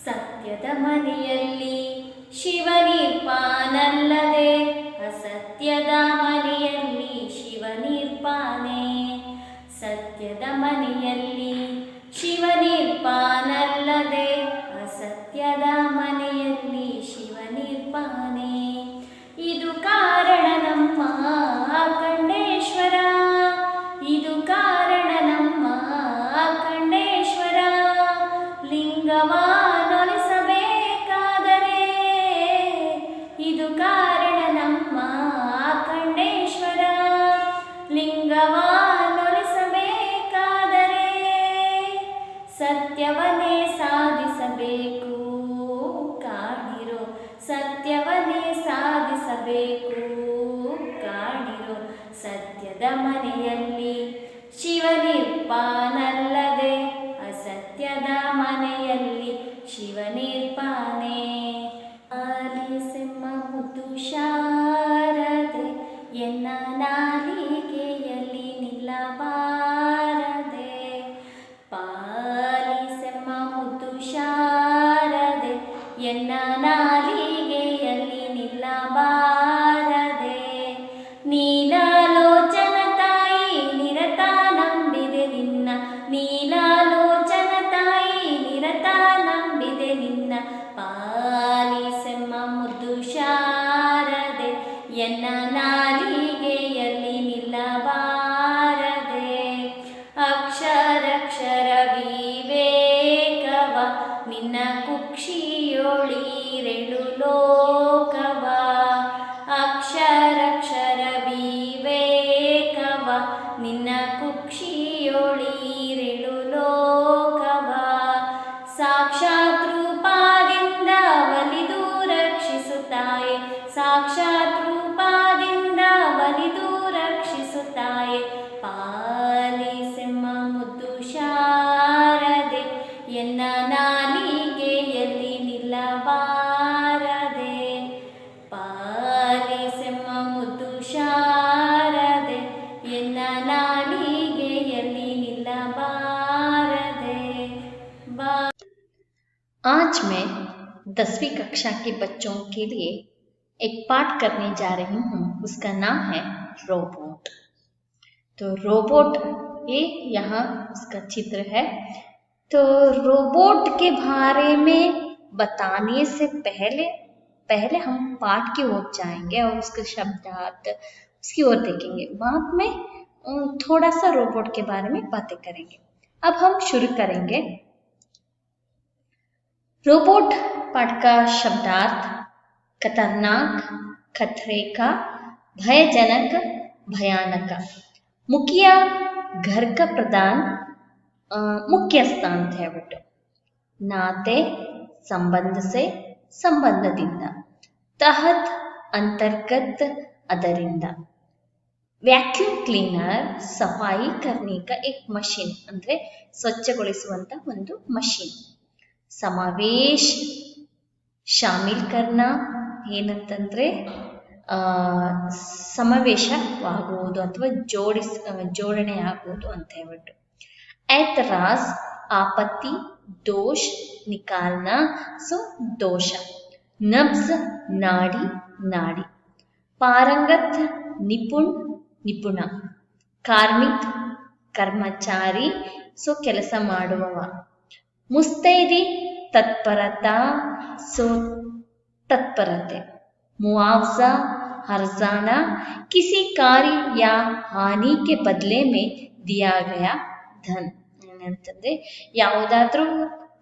ಸತ್ಯದ ಮನೆಯಲ್ಲಿ ಶಿವನಿರ್ಪಾನಲ್ಲದೆ ಅಸತ್ಯದ ಮನೆಯಲ್ಲಿ ಶಿವನಿರ್ಪಾನೆ. ಸತ್ಯದ ಮನೆಯಲ್ಲಿ ಶಿವನಿರ್ಪಾನಲ್ಲದೆ ಅಸತ್ಯದ ಮನೆಯಲ್ಲಿ ಶಿವನಿರ್ಪಾನೆ. ಇದು ಕಾರಣ ನಮ್ಮ ಖಂಡೇಶ್ವರ, ಇದು ಕಾರಣ ನಮ್ಮ ಖಂಡೇಶ್ವರ. ಲಿಂಗವನೊಲಿಸಬೇಕಾದರೆ ಇದು ಕಾರಣ ನಮ್ಮ ಖಂಡೇಶ್ವರ. ಲಿಂಗವನೊಲಿಸಬೇಕಾದರೆ ಸತ್ಯವನ್ನೇ ಸಾಧಿಸಬೇಕು ಕಾಣಿರೋ, ಸತ್ಯವನ್ನೇ ಸಾಧಿಸಬೇಕು ಕಾಣಿರೋ. ಸತ್ಯದ ಮನೆಯಲ್ಲಿ ಶಿವನಿರ್ಪಾನಲ್ಲದೆ ಅಸತ್ಯದ ಮನೆಯಲ್ಲಿ ಶಿವನಿರ್ಪಾನೆ. ಆಲಿಸೆಮ್ಮ ಮುದ್ದು ಶಾರದೆ, ಎನ್ನ ನಾಲಿಗೆಯಲ್ಲಿ ನಿಲ್ಲಬಾರದೆ. ಪಾಲಿಸೆಮ್ಮ ಮುದ್ದು ಶಾರದೆ, ಎನ್ನ ನಾಲಿಗೆಯಲ್ಲಿ ನಿಲ್ಲಬಾರದೆ. ನೀಲಾಲೋಚನ ತಾಯಿ ನಿರತ ನಂಬಿದೆ ನಿನ್ನ, ನೀಲಾಲೋಚನ ತಾಯಿ ನಿರತ ನಂಬಿದೆ ನಿನ್ನ. ಪಾಲಿಸೆಮ್ಮ ಮುದ್ದು ಶಾರದೆ, ಎನ್ನ ನಾಲಿಗೆಯಲ್ಲಿ ನಿಲ್ಲಬಾರದೆ. ಅಕ್ಷರಕ್ಷರ ವಿವೇಕವ ನಿನ್ನ ಕುಕ್ಷಿಯೊಳಿರೆಳು ಲೋಕವ. ಅಕ್ಷರಕ್ಷರ ವಿವೇಕವ ನಿನ್ನ ಕುಕ್ಷಿಯೊಳಿರೆಳು ಲೋಕವ. ಸಾಕ್ಷಾತ್ ರೂಪದಿಂದ ಒಲಿದು ರಕ್ಷಿಸುತ್ತಾಯೆ, ಸಾಕ್ಷಾತ್ ರೂಪದಿಂದ ಒಲಿದು ರಕ್ಷಿಸುತ್ತಾಯೆ. ಪಾಲಿಸೆಮ್ಮ ಮುದ್ದು ಶಾರದೆ, ಎನ್ನ ನಾಲಿಗೆಯಲ್ಲಿ ನಿಲ್ಲಬಾರದೆ. ಪಾಲಿಸೆಮ್ಮ ಮುದ್ದು ಶಾರದೆ, ಎನ್ನ ನಾಲಿಗೆಯಲ್ಲಿ ನಿಲ್ಲಬಾರದೆ. आज मैं 10वीं कक्षा के बच्चों के लिए एक पाठ करने जा रही हूँ. उसका नाम है रोबोट. तो रोबोट, ये यहाँ उसका चित्र है. तो रोबोट के बारे में बताने से पहले हम पाठ की ओर जाएंगे और उसके शब्दार्थ उसकी ओर देखेंगे. बाद में थोड़ा सा रोबोट के बारे में बातें करेंगे. अब हम शुरू करेंगे. रोबोट पाठ का शब्दार्थ: खतरनाक, खतरे का, भयजनक, भयानक. मुखिया घर का प्रधान मुख्य स्थान थे. नाते संबंध से, संबंधದಿಂದ. तहत अंतर्गत ಅದರಿಂದ. ವ್ಯಾಕ್ಯೂಮ್ ಕ್ಲೀನರ್ ಸಫಾಯಿ करने का एक मशीन, ಅಂದ್ರೆ ಸ್ವಚ್ಛಗೊಳಿಸುವಂತ ಒಂದು ಮಷೀನ್. ಸಮಾವೇಶ ಶಾಮಿಲ್ ಕರ್ನಾ ಏನಂತಂದ್ರೆ ಸಮಾವೇಶವಾಗುವುದು ಅಥವಾ ಜೋಡಣೆ ಆಗುವುದು ಅಂತ ಹೇಳ್ಬಿಟ್ಟು. ऐतराज आपत्ति, दोष निकालना, सो दोष. नब्ज नाड़ी, नाड़ी. पारंगत निपुण, निपुण. कार्मिक कर्मचारी, सो ಕೆಲಸ ಮಾಡುವವ. मुस्तैदी तत्परता, सो तत्परते. मुआवजा हर्जाना, किसी कार्य या हानि के बदले में दिया गया धन. ಏನಂತಂದ್ರೆ ಯಾವುದಾದ್ರೂ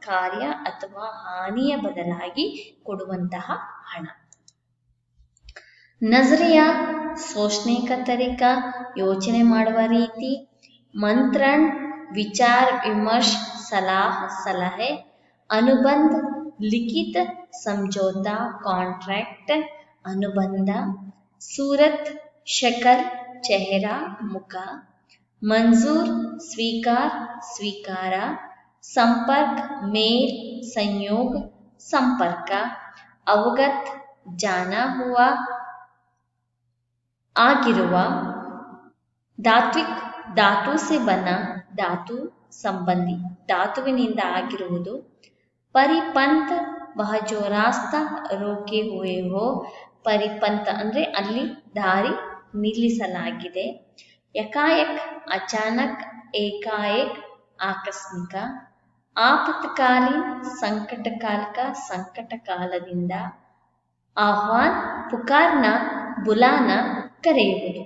ಕಾರ್ಯ ಅಥವಾ ಹಾನಿಯ ಬದಲಾಗಿ ಕೊಡುವಂತಹ ಹಣ. ನಜರಿಯಾ सोचने का तरीका, ಯೋಚನೆ ಮಾಡುವ ರೀತಿ. ಮಂತ್ರಣ विचार विमर्श, सलाह सलाहे. अनुबंध लिखित समझौता, कॉन्ट्रैक्ट, अनुबंध. सूरत शक्ल, चेहरा, मुख. मंजूर स्वीकार, स्वीकार. संपर्क मेल, संयोग, संपर्क. अवगत जाना हुआ, ಆಗಿರುವ. धात्विक धातु से बना, धातु संबंधी, धातुವಿನಿಂದ ಆಗಿರುವುದು. ಪರಿಪಂಥ ವಹ ಜೋ ರಾಸ್ತಾ ರೋಕೆ ಹುए हो, ಪರಿಪಂಥ ಅಂದ್ರೆ ಅಲ್ಲಿ ದಾರಿ ನಿಲ್ಲಿಸಲಾಗಿದೆ. ಯಕಾಯಕ್ ಅಚಾನಕ್, ಏಕಾಏಕ್ ಆಕಸ್ಮಿಕ, ಆಪತ್ಕಾಲೀನ ಸಂಕಟಕಾಲಿಕ ಸಂಕಟ ಕಾಲದಿಂದ, ಆಹ್ವಾನ್ ಪುಕಾರ್ನ ಬುಲಾನ ಕರೆಯುವುದು.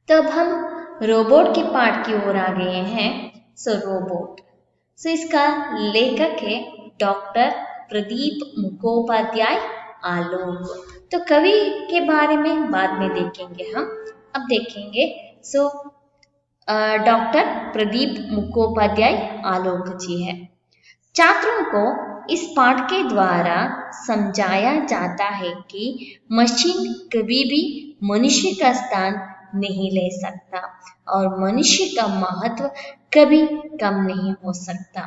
तब हम रोबोट के पाठ की ओर आ गए हैं. सो रोबोट, सो इसका लेखक है डॉक्टर प्रदीप मुखोपाध्याय आलोक. तो कवि के बारे में बाद में देखेंगे हम. अब देखेंगे सो डॉक्टर प्रदीप मुखोपाध्याय आलोक जी है. छात्रों को इस पाठ के द्वारा समझाया जाता है कि मशीन कभी भी मनुष्य का स्थान नहीं ले सकता और मनुष्य का महत्व कभी कम नहीं हो सकता.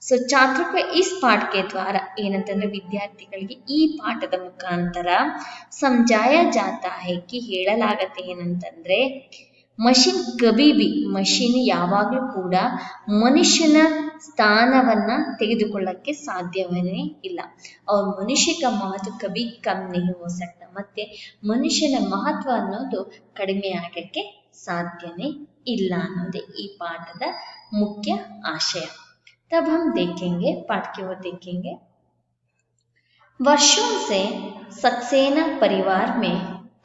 ಸೊ ಛಾತ್ರಕ್ಕೆ इस पाठ के द्वारा ಏನಂತಂದ್ರೆ ವಿದ್ಯಾರ್ಥಿಗಳಿಗೆ ಈ ಪಾಠದ ಮುಖಾಂತರ ಸಮಜಾಯ ಜಾತಾ ಹೈ ಕಿ ಹೇಳಲಾಗತ್ತೆ ಏನಂತಂದ್ರೆ ಮಷಿನ್ ಕಭಿ ಬಿ ಮಷಿನ್ ಯಾವಾಗಲೂ ಕೂಡ ಮನುಷ್ಯನ ಸ್ಥಾನವನ್ನ ತೆಗೆದುಕೊಳ್ಳಕ್ಕೆ ಸಾಧ್ಯವೇ ಇಲ್ಲ. ಅವ್ರ ಮನುಷ್ಯ ಕ ಮಹತ್ವ ಕಭಿ ಕಮ್ ನಹೀ ಹೋ ಸಕ್ತಾ, ಮತ್ತೆ ಮನುಷ್ಯನ ಮಹತ್ವ ಅನ್ನೋದು ಕಡಿಮೆ ಆಗಕ್ಕೆ ಸಾಧ್ಯನೇ ಇಲ್ಲ ಅನ್ನೋದೇ ಈ ಪಾಠದ ಮುಖ್ಯ ಆಶಯ. तब हम देखेंगे पाठ की ओर देखेंगे. वर्षों से सक्सेना परिवार में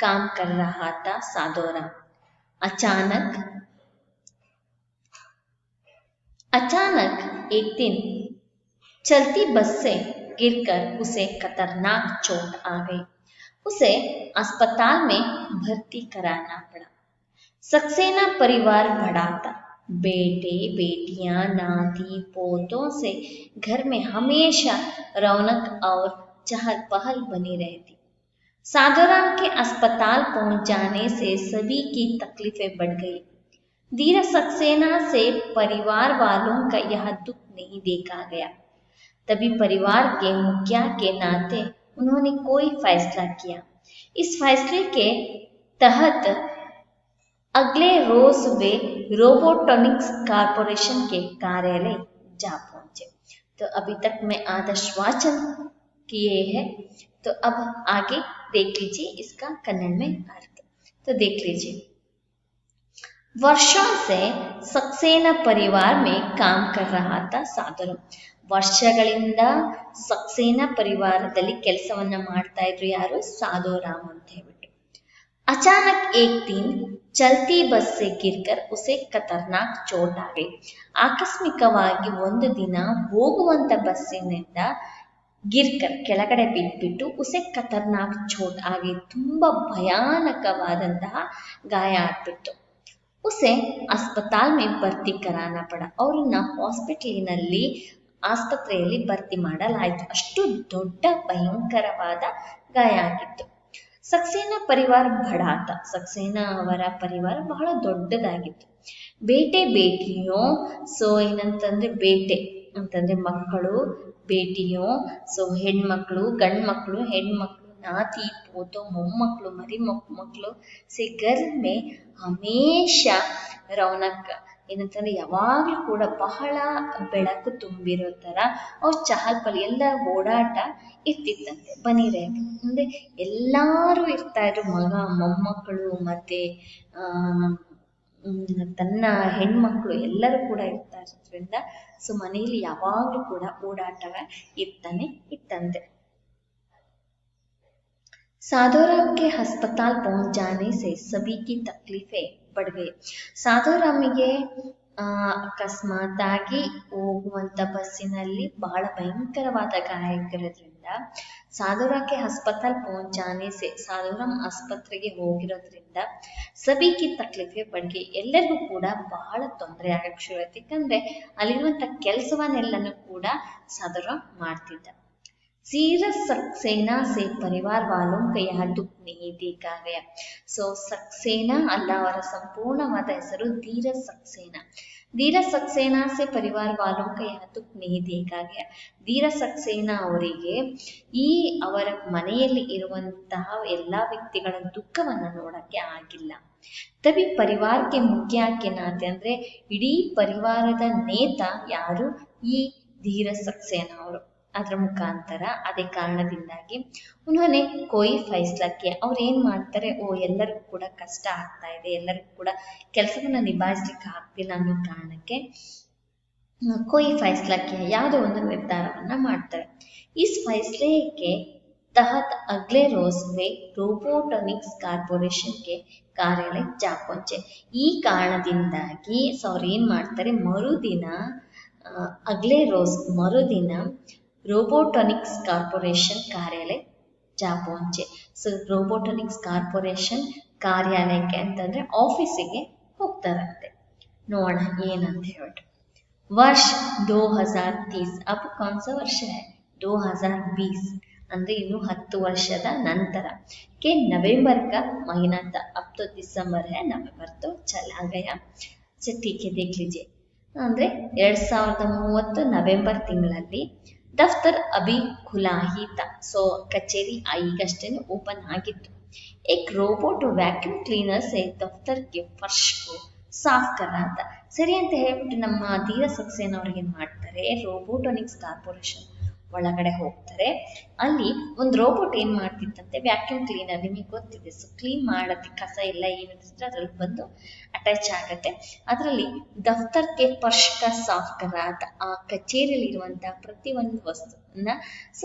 काम कर रहा था साधोराम. अचानक एक दिन चलती बस से गिरकर उसे खतरनाक चोट आ गई. उसे अस्पताल में भर्ती कराना पड़ा. सक्सेना परिवार बड़ा था. बेटे बेटियां नाती पोतों से घर में हमेशा रौनक और चहल पहल बनी रहती. साधोराम के अस्पताल पहुंच जाने से सभी की तकलीफें बढ़ गई. धीर सक्सेना से परिवार वालों का यह दुख नहीं देखा गया. तभी परिवार के मुखिया के नाते उन्होंने कोई फैसला किया. इस फैसले के तहत अगले रोज वे रोबोटॉनिक्स कॉरपोरेशन के कार्यालय जा पहुंचे. तो अभी तक मैं आदर्श वाचन किए हैं, तो अब आगे देख लीजिए इसका कन्नड़ में अर्थ. तो देख लीजिए. वर्षों से सक्सेना परिवार में काम कर रहा था साधोराम. ವರ್ಷಗಳಿಂದ ಸಕ್ಸೇನಾ ಪರಿವಾರದಲ್ಲಿ ಕೆಲಸವನ್ನ ಮಾಡ್ತಾ ಇದ್ರು ಯಾರು? ಸಾಧೋರಾಮ್ ಅಂತ ಹೇಳ್ಬಿಟ್ಟು. ಅಚಾನಕ್ ಏಕ್ ದಿನ್ ಚಲ್ತಿ ಬಸ್ ಸೆ ಗಿರ್ಕರ್ ಉಸೆ ಖತರ್ನಾಕ್ ಚೋಟ್ ಆ ಗೈ. ಆಕಸ್ಮಿಕವಾಗಿ ಒಂದು ದಿನ ಹೋಗುವಂತ ಬಸ್ಸಿನಿಂದ ಗಿರ್ಕರ್ ಕೆಳಗಡೆ ಬಿದ್ಬಿಟ್ಟು ಉಸೆ ಖತರ್ನಾಕ್ ಚೋಟ್ ಆಗಿ ತುಂಬಾ ಭಯಾನಕವಾದಂತಹ ಗಾಯ ಆಗ್ಬಿಟ್ಟು. ಉಸೆ ಅಸ್ಪತಾಲ್ ಮೇ ಭರ್ತಿ ಕರಾನ ಪಡ. ಅವ್ರನ್ನ ಹಾಸ್ಪಿಟಲಿನಲ್ಲಿ ಆಸ್ಪತ್ರೆಯಲ್ಲಿ ಭರ್ತಿ ಮಾಡಲಾಯಿತು. ಅಷ್ಟು ದೊಡ್ಡ ಭಯಂಕರವಾದ ಗಾಯ ಆಗಿತ್ತು. ಸಕ್ಸೇನಾ ಪರಿವಾರ ಬಡಾತ. ಸಕ್ಸೇನಾ ಅವರ ಪರಿವಾರ ಬಹಳ ದೊಡ್ಡದಾಗಿತ್ತು. ಬೇಟೆ ಬೇಟಿಯೋ, ಸೊ ಏನಂತಂದ್ರೆ ಬೇಟೆ ಅಂತಂದ್ರೆ ಮಕ್ಕಳು, ಬೇಟಿಯೋ ಸೊ ಹೆಣ್ಮಕ್ಳು, ಗಂಡು ಮಕ್ಕಳು, ಹೆಣ್ಮಕ್ಳು, ನಾತಿ ಪೋತೋ, ಮೊಮ್ಮಕ್ಕಳು, ಮರಿ ಮಕ್ಕಳು ಸೆ ಗರ್ ಮೇ ಹಮೇಶಾ ರೌನಕ್ ಏನಂತಂದ್ರೆ ಯಾವಾಗಲೂ ಕೂಡ ಬಹಳ ಬೆಳಕು ತುಂಬಿರೋ ತರ ಅವ್ರ ಚಹಲ್ ಪಲ್ ಎಲ್ಲ ಓಡಾಟ ಇರ್ತಿತ್ತಂತೆ. ಬನಿರೇ ಅಂದ್ರೆ ಎಲ್ಲಾರು ಇರ್ತಾ ಇದ್ರು, ಮಗ ಮೊಮ್ಮಕ್ಕಳು ಮತ್ತೆ ತನ್ನ ಹೆಣ್ಮಕ್ಳು ಎಲ್ಲರೂ ಕೂಡ ಇರ್ತಾ ಇರೋದ್ರಿಂದ ಸೊ ಮನೆಯಲ್ಲಿ ಯಾವಾಗಲೂ ಕೂಡ ಓಡಾಟ ಇರ್ತಾನೆ ಇತ್ತಂತೆ. साधोराम के अस्पताल पहुंच जाने से सभी की तकलीफें बढ़ गई. ಸಾಧೋರಾಮಿಗೆ ಅಕಸ್ಮಾತಾಗಿ ಹೋಗುವಂತ ಬಸ್ಸಿನಲ್ಲಿ ಬಹಳ ಭಯಂಕರವಾದ ಗಾಯಗಳಿರೋದ್ರಿಂದ ಸಾಧೋರಾಮ್ಗೆ अस्पताल पहुंच जाने से ಸಾಧೋರಾಮ್ ಆಸ್ಪತ್ರೆಗೆ ಹೋಗಿರೋದ್ರಿಂದ ಸಭಿ ಕಿ ತಕ್ಲೀಫೆ बढ़ गई. ಎಲ್ಲರಿಗೂ ಕೂಡ ಬಹಳ ತೊಂದರೆ ಆಗಕ್ಕೆ ಶುರು ಆಯ್ತು. ಯಾಕಂದ್ರೆ ಅಲ್ಲಿರುವಂತ ಕೆಲಸವನ್ನೆಲ್ಲನೂ ಕೂಡ ಸಾಧೋರಾಮ್ ಮಾಡ್ತಿದ್ದ. धीरज सक्सेना से परिवार वालों का यह दुख नहीं देखा गया. सो सक्सेना ಅಲ್ಲ, ಅವರ ಸಂಪೂರ್ಣವಾದ ಹೆಸರು धीरज सक्सेना. धीरज सक्सेना से परिवार वालों का यह दुख नहीं देखा गया. धीरज सक्सेना ಅವರಿಗೆ ಈ ಅವರ ಮನೆಯಲ್ಲಿ ಇರುವಂತಹ ಎಲ್ಲಾ ವ್ಯಕ್ತಿಗಳ ದುಃಖವನ್ನ ನೋಡಕ್ಕೆ ಆಗಿಲ್ಲ. ತभी परिवार के मुखिया के नाते ಅಂದ್ರೆ ಇಡೀ ಪರಿವಾರದ ನೇತ ಯಾರು? ಈ ಧೀರ ಸಕ್ಸೇನಾ ಅವರು ಅದರ ಮುಖಾಂತರ ಅದೇ ಕಾರಣದಿಂದಾಗಿ ಉನ್ಹೋನೆ ಕೋಯಿ ಫೈಸ್ಲಾ ಕಿಯಾ ಅವ್ರು ಏನ್ ಮಾಡ್ತಾರೆ, ಎಲ್ಲರಿಗೂ ಕೂಡ ಕಷ್ಟ ಆಗ್ತಾ ಇದೆ, ಎಲ್ಲರಿಗೂ ಕೂಡ ಕೆಲಸವನ್ನ ನಿಭಾಯಿಸ್ಲಿಕ್ಕೆ ಆಗ್ತಿಲ್ಲ ಅನ್ನೋ ಕಾರಣಕ್ಕೆ ಕೋಯಿ ಫೈಸ್ಲಾ ಕಿಯಾ ಯಾವುದೋ ಒಂದು ನಿರ್ಧಾರವನ್ನ ಮಾಡ್ತಾರೆ. Is ಫೈಸ್ಲೆಗೆ Tahath ಅಗ್ಲೆ rose May ರೋಬೋಟಾನಿಕ್ಸ್ corporation ಗೆ ಕಾರ್ಯಾಲಯ ಜಾ ಪಹುಂಚೆ. ಈ ಕಾರಣದಿಂದಾಗಿ ಅವ್ರು ಏನ್ ಮಾಡ್ತಾರೆ, ಮರುದಿನ ಅಗ್ಲೆ ರೋಸ್ ಮರುದಿನ ರೋಬೋಟಾನಿಕ್ಸ್ ಕಾರ್ಪೊರೇಷನ್ ಕಾರ್ಯಾಲಯ ಜಾ ಪಹುಂಚೆ. ಸೊ ರೋಬೋಟಾನಿಕ್ಸ್ ಕಾರ್ಪೊರೇಷನ್ ಕಾರ್ಯಾಲಯಕ್ಕೆ ಅಂತಂದ್ರೆ ಆಫೀಸಿಗೆ ಹೋಗ್ತಾರಂತೆ. ನೋಡೋಣ ಏನಂತ ಹೇಳ್ಬಿಟ್ಟು. ವರ್ಷ 2030 ಅಪ್ ಕೌನ್ಸ ವರ್ಷ ಹೈ 2020 ಅಂದ್ರೆ ಇನ್ನು 10 ವರ್ಷದ ನಂತರ के नवंबर का महीना था. अब तो दिसंबर है, नवंबर तो चला गया. अच्छा ठीक है, देख लीजिए. ಅಂದ್ರೆ 2030 ನವೆಂಬರ್ ತಿಂಗಳಲ್ಲಿ ದಫ್ತರ್ ಅಭಿ ಖುಲಾ ಹಿ ತಾ. ಸೊ ಕಚೇರಿ ಈಗಷ್ಟೇ ಓಪನ್ ಆಗಿತ್ತು. एक रोबोट वैक्यूम क्लीनर से दफ्तर के फर्श को ಸಾಫ್ ಕರ ಅಂತ ಸರಿ ಅಂತ ಹೇಳ್ಬಿಟ್ಟು ನಮ್ಮ ಧೀರ ಸಕ್ಸೇನಾ ಅವ್ರಿಗೆ ಏನ್ ಮಾಡ್ತಾರೆ, ರೋಬೋಟಾನಿಕ್ಸ್ ಕಾರ್ಪೊರೇಷನ್ ಒಳಗಡೆ ಹೋಗ್ತಾರೆ. ಅಲ್ಲಿ ಒಂದು ರೋಬೋಟ್ ಏನ್ ಮಾಡ್ತಿತ್ತಂತೆ, ವ್ಯಾಕ್ಯೂಮ್ ಕ್ಲೀನರ್, ನಿಮಗೆ ಗೊತ್ತಿದೆ. ಸೊ ಕ್ಲೀನ್ ಮಾಡತ್ತೆ, ಕಸ ಎಲ್ಲ ಏನಿದ್ರೆ ಅದ್ರಲ್ಲಿ ಬಂದು ಅಟ್ಯಾಚ್ ಆಗತ್ತೆ. ಅದರಲ್ಲಿ ದಫ್ತರ್ಗೆ ಪರ್ಷ್ಕ ಸಾಫ್ ಕರ ಅಂತ ಆ ಕಚೇರಿಯಲ್ಲಿ ಇರುವಂತಹ ಪ್ರತಿಯೊಂದು ವಸ್ತುವನ್ನ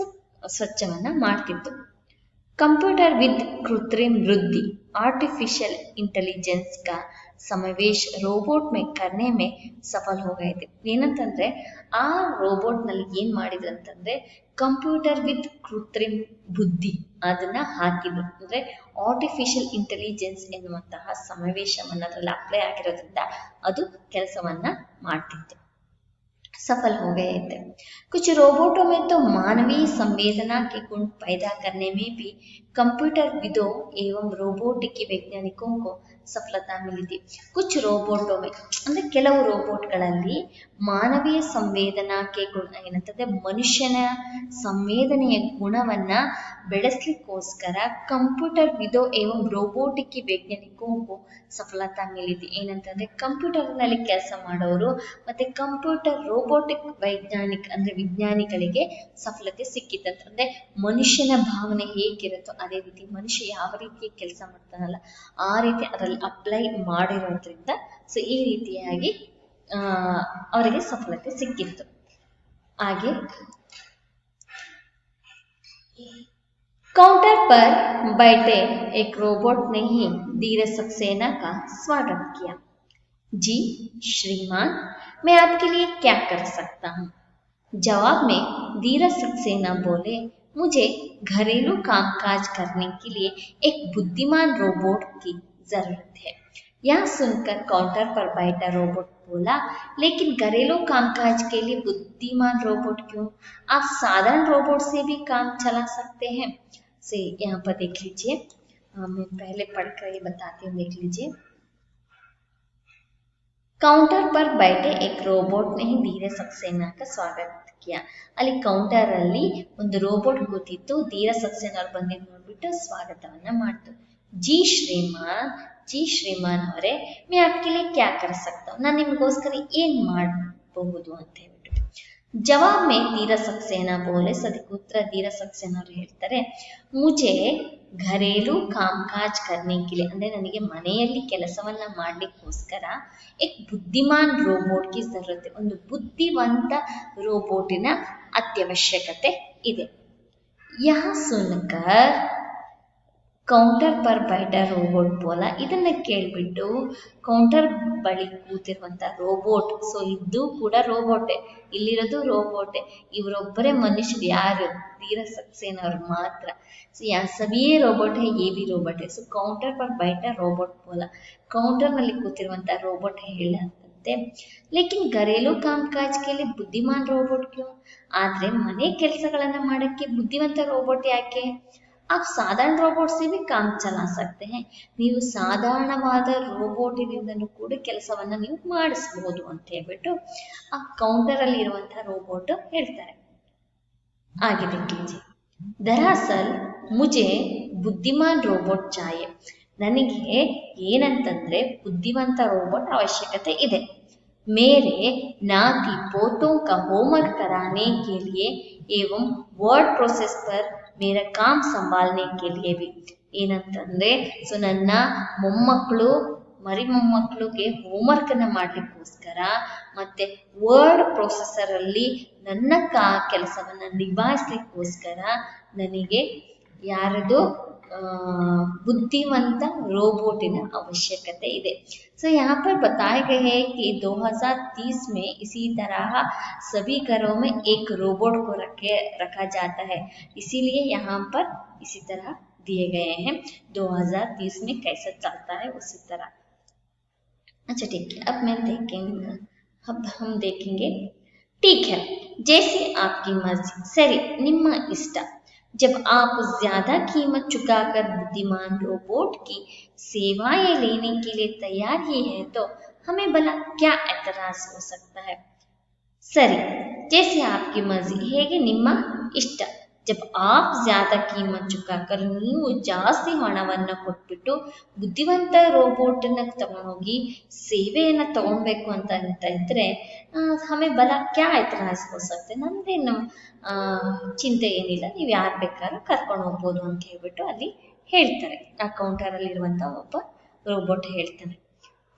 ಸ್ವಚ್ಛವನ್ನ ಮಾಡ್ತಿತ್ತು. कंप्यूटर विद कृत्रिम बुद्धि आर्टिफिशियल इंटेलिजेंस का समावेश रोबोट में करने में सफल हो गए थे. ಏನಂತಂದ್ರೆ ಆ ರೋಬೋಟ್ ನಲ್ಲಿ ಏನ್ ಮಾಡಿದ್ರು ಅಂತಂದ್ರೆ ಕಂಪ್ಯೂಟರ್ ವಿತ್ ಕೃತ್ರಿಮ್ ಬುದ್ಧಿ ಅದನ್ನ ಹಾಕಿದ್ರು. ಅಂದ್ರೆ ಆರ್ಟಿಫಿಷಿಯಲ್ ಇಂಟೆಲಿಜೆನ್ಸ್ ಎನ್ನುವಂತಹ ಸಮಾವೇಶವನ್ನ ಅದರಲ್ಲಿ ಅಪ್ಲೈ ಆಗಿರೋದ್ರಿಂದ ಅದು ಕೆಲಸವನ್ನ ಮಾಡ್ತಿತ್ತು. सफल हो गए थे. कुछ रोबोटों में तो मानवीय संवेदना के गुण पैदा करने में भी कंप्यूटर विदों एवं रोबोटिक वैज्ञानिकों को सफलता मिली थी. कुछ रोबोटों में ಅಂದ್ರೆ ಕೆಲವು ರೋಬೋಟ್ಗಳಲ್ಲಿ ಮಾನವೀಯ ಸಂವೇದನಾಕ್ಕೆ ಗುಣ ಏನಂತಂದ್ರೆ ಮನುಷ್ಯನ ಸಂವೇದನೆಯ ಗುಣವನ್ನ ಬೆಳೆಸಲಿಕ್ಕೋಸ್ಕರ ಕಂಪ್ಯೂಟರ್ ವಿದೋ ಏವಂ ರೋಬೋಟಿಕ್ ವೈಜ್ಞಾನಿಕೋ ಸಫಲತಾ ಮಿಲಿತಿ. ಏನಂತಂದ್ರೆ ಕಂಪ್ಯೂಟರ್ ನಲ್ಲಿ ಕೆಲಸ ಮಾಡೋರು ಮತ್ತೆ ಕಂಪ್ಯೂಟರ್ ರೋಬೋಟಿಕ್ ವೈಜ್ಞಾನಿಕ ಅಂದ್ರೆ ವಿಜ್ಞಾನಿಗಳಿಗೆ ಸಫಲತೆ ಸಿಕ್ಕಿತ್ತಂತ. ಅಂದ್ರೆ ಮನುಷ್ಯನ ಭಾವನೆ ಹೇಗಿರುತ್ತೋ ಅದೇ ರೀತಿ ಮನುಷ್ಯ ಯಾವ ರೀತಿ ಕೆಲಸ ಮಾಡ್ತಾನಲ್ಲ ಆ ರೀತಿ ಅದರಲ್ಲಿ ಅಪ್ಲೈ ಮಾಡಿರೋದ್ರಿಂದ ಸೊ ಈ ರೀತಿಯಾಗಿ ಅವರಿಗೆ ಸಫಲತೆ ಸಿಕ್ಕಿತ್ತು. ಹಾಗೆ काउंटर पर बैठे एक रोबोट ने ही धीर सक्सेना का स्वागत किया. जी श्रीमान, मैं आपके लिए क्या कर सकता हूँ? जवाब में धीर सक्सेना बोले, मुझे घरेलू कामकाज करने के लिए एक बुद्धिमान रोबोट की जरूरत है. यह सुनकर काउंटर पर बैठा रोबोट बोला, लेकिन घरेलू कामकाज के लिए बुद्धिमान रोबोट क्यों? आप साधारण रोबोट से भी काम चला सकते हैं. से यहाँ पर देख लीजिए, मैं पहले पढ़कर ये बताती हूँ, देख लीजिए. काउंटर पर बैठे एक रोबोट ने ही धीर सक्सेना का स्वागत किया. ಅಲ್ಲಿ ಕೌಂಟರ್ ಅಲ್ಲಿ ಒಂದು ರೋಬೋಟ್ ಕೂತಿತ್ತು, ಧೀರ ಸಕ್ಸೇನಾ ಅವರು ಬಂದಿದ್ದು ನೋಡ್ಬಿಟ್ಟು ಸ್ವಾಗತವನ್ನ ಮಾಡ್ತು. ಜಿ ಶ್ರೀಮಾನ್ ಅವರೇ, ಮೇ ಆಪ್ಕೆ ಲಿಯೆ ಕ್ಯಾ ಕರ್ ಸಕ್ತಾ ಹೂಂ? ನಾನು ನಿಮಗೋಸ್ಕರ ಏನ್ ಮಾಡಬಹುದು ಅಂತ ಹೇಳ್ಬಿಟ್ಟು. ಜವಾಬ್ ಮೇ ಧೀರ ಸಕ್ಸೇನಾ ಬೋಲೆ, ಅದಕ್ಕೆ ಉತ್ತರ ಧೀರ ಸಕ್ಸೇನಾ ಅವರು ಹೇಳ್ತಾರೆ, ಮುಜೆ ಘರೇಲು ಕಾಮಕಾಜ್ ಕರ್ನೆ ಕೆ ಲಿಯೆ, ಅಂದ್ರೆ ನನಗೆ ಮನೆಯಲ್ಲಿ ಕೆಲಸವನ್ನ ಮಾಡ್ಲಿಕ್ಕೋಸ್ಕರ ಏಕ್ ಬುದ್ಧಿಮಾನ್ ರೋಬೋಟ್ ಕಿ ಜರೂರತ್, ಒಂದು ಬುದ್ಧಿವಂತ ರೋಬೋಟಿನ ಅತ್ಯವಶ್ಯಕತೆ ಇದೆ. ಯಹ ಸುನ್ಕರ್ ಕೌಂಟರ್ ಪರ್ ಬೈಟ ರೋಬೋಟ್ ಬೋಲ, ಇದನ್ನ ಕೇಳ್ಬಿಟ್ಟು ಕೌಂಟರ್ ಬಳಿ ಕೂತಿರುವಂತ ರೋಬೋಟ್, ಸೊ ಇದು ಕೂಡ ರೋಬೋಟೆ, ಇಲ್ಲಿರೋದು ರೋಬೋಟೆ, ಇವರೊಬ್ಬರೇ ಮನುಷ್ಯರು, ಯಾರು ಧೀರ ಸಕ್ಸೇನಾ ಅವರು ಮಾತ್ರ. ಸೊ ಯಾ ಸಭೀ ರೋಬೋಟ್ ಹೇ, ಯೇ ಭಿ ರೋಬೋಟ್ ಹೇ. ಸೊ ಕೌಂಟರ್ ಪರ್ ಬೈಟ ರೋಬೋಟ್ ಬೋಲ, ಕೌಂಟರ್ ನಲ್ಲಿ ಕೂತಿರುವಂತ ರೋಬೋಟ್ ಹೇಳಂತೆ, ಲೇಕಿನ್ ಘರೇಲು ಕಾಮಕಾಜ್ ಕೆ ಲಿಯೆ ಬುದ್ಧಿಮಾನ್ ರೋಬೋಟ್ ಕ್ಯೂ? ಆದ್ರೆ ಮನೆ ಕೆಲಸಗಳನ್ನ ಮಾಡಕ್ಕೆ ಬುದ್ಧಿವಂತ ರೋಬೋಟ್ ಯಾಕೆ? आप साधारण रोबोट से भी काम चला सकते हैं. ನೀವು ಸಾಧಾರಣವಾದ ರೋಬೋಟಿನಿಂದನೂ ಕೂಡ ಕೆಲಸವನ್ನ ನೀವು ಮಾಡಿಸಬಹುದು ಅಂತ ಹೇಳ್ಬಿಟ್ಟು ಆ ಕೌಂಟರ್ ಅಲ್ಲಿ ಇರುವಂತಹ ರೋಬೋಟ್ ಹೇಳ್ತಾರೆ. ಆगे देख लीजिए. दरअसल मुझे बुद्धिमान रोबोट चाहिए. ನನಗೆ ಏನಂತಂದ್ರೆ ಬುದ್ಧಿವಂತ ರೋಬೋಟ್ ಅವಶ್ಯಕತೆ ಇದೆ. मेरे नाती पोतों का होमवर्क कराने के लिए एवं ವರ್ಡ್ ಪ್ರೊಸೆಸ್ पर मेरा काम संभालने के लिए भी ಏನಂತಂದ್ರೆ ಸೊ ನನ್ನ ಮೊಮ್ಮಕ್ಕಳು ಮರಿ ಮೊಮ್ಮಕ್ಕಳಿಗೆ ಹೋಮ್ವರ್ಕ್ ಅನ್ನ ಮಾಡ್ಲಿಕ್ಕೋಸ್ಕರ ಮತ್ತೆ ವರ್ಡ್ ಪ್ರೊಸೆಸರ್ ಅಲ್ಲಿ ನನ್ನ ಕೆಲಸವನ್ನ ನಿಭಾಯಿಸ್ಲಿಕ್ಕೋಸ್ಕರ ನನಗೆ ಯಾರದು बुद्धिमंत रोबोटिन आवश्यकता है। सो यहाँ पर बताए गए हैं कि 2030 में इसी तरह सभी घरों में एक रोबोट को रखा जाता है, इसीलिए यहाँ पर इसी तरह दिए गए हैं 2030 में कैसा चलता है उसी तरह। अच्छा ठीक है, अब हम देखेंगे ठीक है जैसे आपकी मर्जी सरी निम्न इष्ट। जब आप ज्यादा कीमत चुकाकर बुद्धिमान रोबोट की सेवाएं लेने के लिए तैयार ही हैं तो हमें भला क्या एतराज हो सकता है। सरी जैसे आपकी मर्जी ಹೇಗೆ ನಿಮ್ಮ ಇಷ್ಟ। जब आप ज्यादा कीमत चुकाकर ನೀವು ಜಾಸ್ತಿ ಹಣವನ್ನು ಕೊಟ್ಬಿಟ್ಟು ಬುದ್ಧಿವಂತ ರೋಬೋಟ್ ನ ತಗೊಂಡೋಗಿ ಸೇವೆಯನ್ನ ತಗೊಳ್ಬೇಕು ಅಂತ ಇದ್ರೆ ಹಮೆ ಬಲ ಕ್ಯಾ ಎತರಾಜ್ हो सकते ನಮ್ದೇನು ಚಿಂತೆ ಏನಿಲ್ಲ, ನೀವು ಯಾರು ಬೇಕಾದ್ರೂ ಕರ್ಕೊಂಡು ಹೋಗ್ಬೋದು ಅಂತ ಹೇಳ್ಬಿಟ್ಟು ಅಲ್ಲಿ ಹೇಳ್ತಾರೆ। ಆ ಕೌಂಟರ್ ಅಲ್ಲಿ ಇರುವಂತ ಒಬ್ಬ ರೋಬೋಟ್ ಹೇಳ್ತಾನೆ।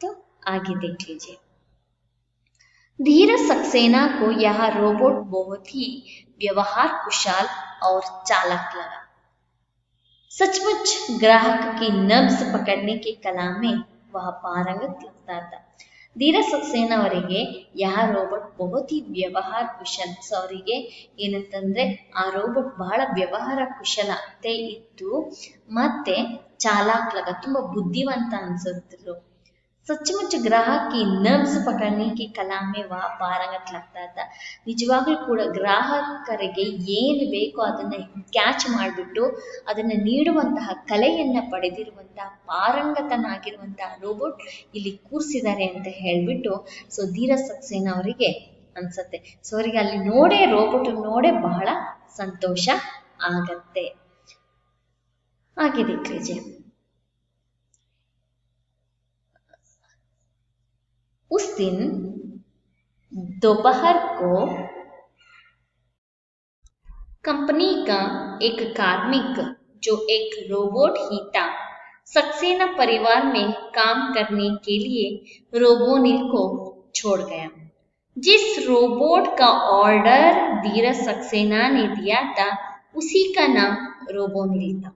तो आगे देख लीजिए। धीरज सक्सेना को यह रोबोट बहुत ही व्यवहार कुशल और चालाक लगा। सचमुच ग्राहक की नब्ज पकड़ने की कला में वह पारंगत लगता था। धीरज सक्सेना ಅವರಿಗೆ यह रोबोट बहुत ही व्यवहार कुशल, ಸೊ ಅವರಿಗೆ ಏನಂತಂದ್ರೆ ಆ ರೋಬೋಟ್ ಬಹಳ ವ್ಯವಹಾರ ಕುಶಲತೆ ಇತ್ತು ಮತ್ತೆ ಚಾಲಾಕ್ ಲಗ ತುಂಬಾ ಬುದ್ಧಿವಂತ ಅನ್ಸುತ್ತಿದ್ರು। सचमुच ग्राहक की नब्ज पकड़ने की कला में वह पारंगत लगता था। ನಿಜವಾಗ್ಲೂ ಕೂಡ ಗ್ರಾಹಕರಿಗೆ ಏನು ಬೇಕೋ ಅದನ್ನ ಕ್ಯಾಚ್ ಮಾಡಿಬಿಟ್ಟು ಅದನ್ನ ನೀಡುವಂತಹ ಕಲೆಯನ್ನ ಪಡೆದಿರುವಂತಹ ಪಾರಂಗತನಾಗಿರುವಂತಹ ರೋಬೋಟ್ ಇಲ್ಲಿ ಕೂರಿಸಿದ್ದಾರೆ ಅಂತ ಹೇಳ್ಬಿಟ್ಟು ಸೊ ಧೀರಜ್ ಸಕ್ಸೇನಾ ಅವರಿಗೆ ಅನ್ಸುತ್ತೆ। ಸೊ ಅವರಿಗೆ ಅಲ್ಲಿ ನೋಡೇ ರೋಬೋಟ್ ನೋಡೇ ಬಹಳ ಸಂತೋಷ ಆಗತ್ತೆ। ಹಾಗೆ देख लीजिए। उस दिन दोपहर को कंपनी का एक कार्मिक जो एक रोबोट ही था सक्सेना परिवार में काम करने के लिए रोबोनिल को छोड़ गया। जिस रोबोट का ऑर्डर धीरज सक्सेना ने दिया था उसी का नाम रोबोनिल था।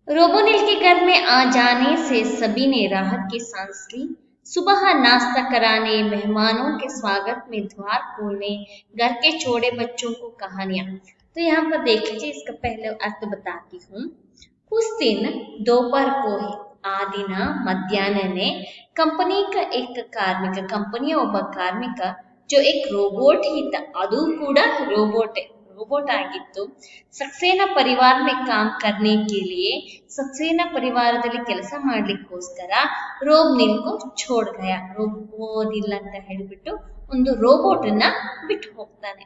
रोबोनिल के घर में आ जाने से सभी ने राहत की सांस ली। सुबह नाश्ता कराने, मेहमानों के स्वागत में द्वार खोलने, घर के छोटे बच्चों को कहानियां। तो यहाँ पर देख लीजिए, इसका पहले अर्थ बताती हूँ। उस दिन दोपहर को ही आ दिन मध्याह्न ने कंपनी का एक कार्मिक, कंपनिया ಒಬ್ಬ ಕಾರ್ಮಿಕ जो एक रोबोट ही था, ಅದು ಕೂಡ रोबोट ಆಗಿತ್ತು। सक्सेना परिवार में काम करने के लिए सक्सेना ಪರಿವಾರದಲ್ಲಿ ಕೆಲಸ ಮಾಡ್ಲಿಕ್ಕೋಸ್ಕರ ರೋಬನಿಲ್ को छोड़ गया। ರೋಬೋನಿಲ್ ಅಂತ ಹೇಳಿಬಿಟ್ಟು ಒಂದು ರೋಬೋಟ್ ಅನ್ನ ಬಿಟ್ಟು ಹೋಗ್ತಾನೆ।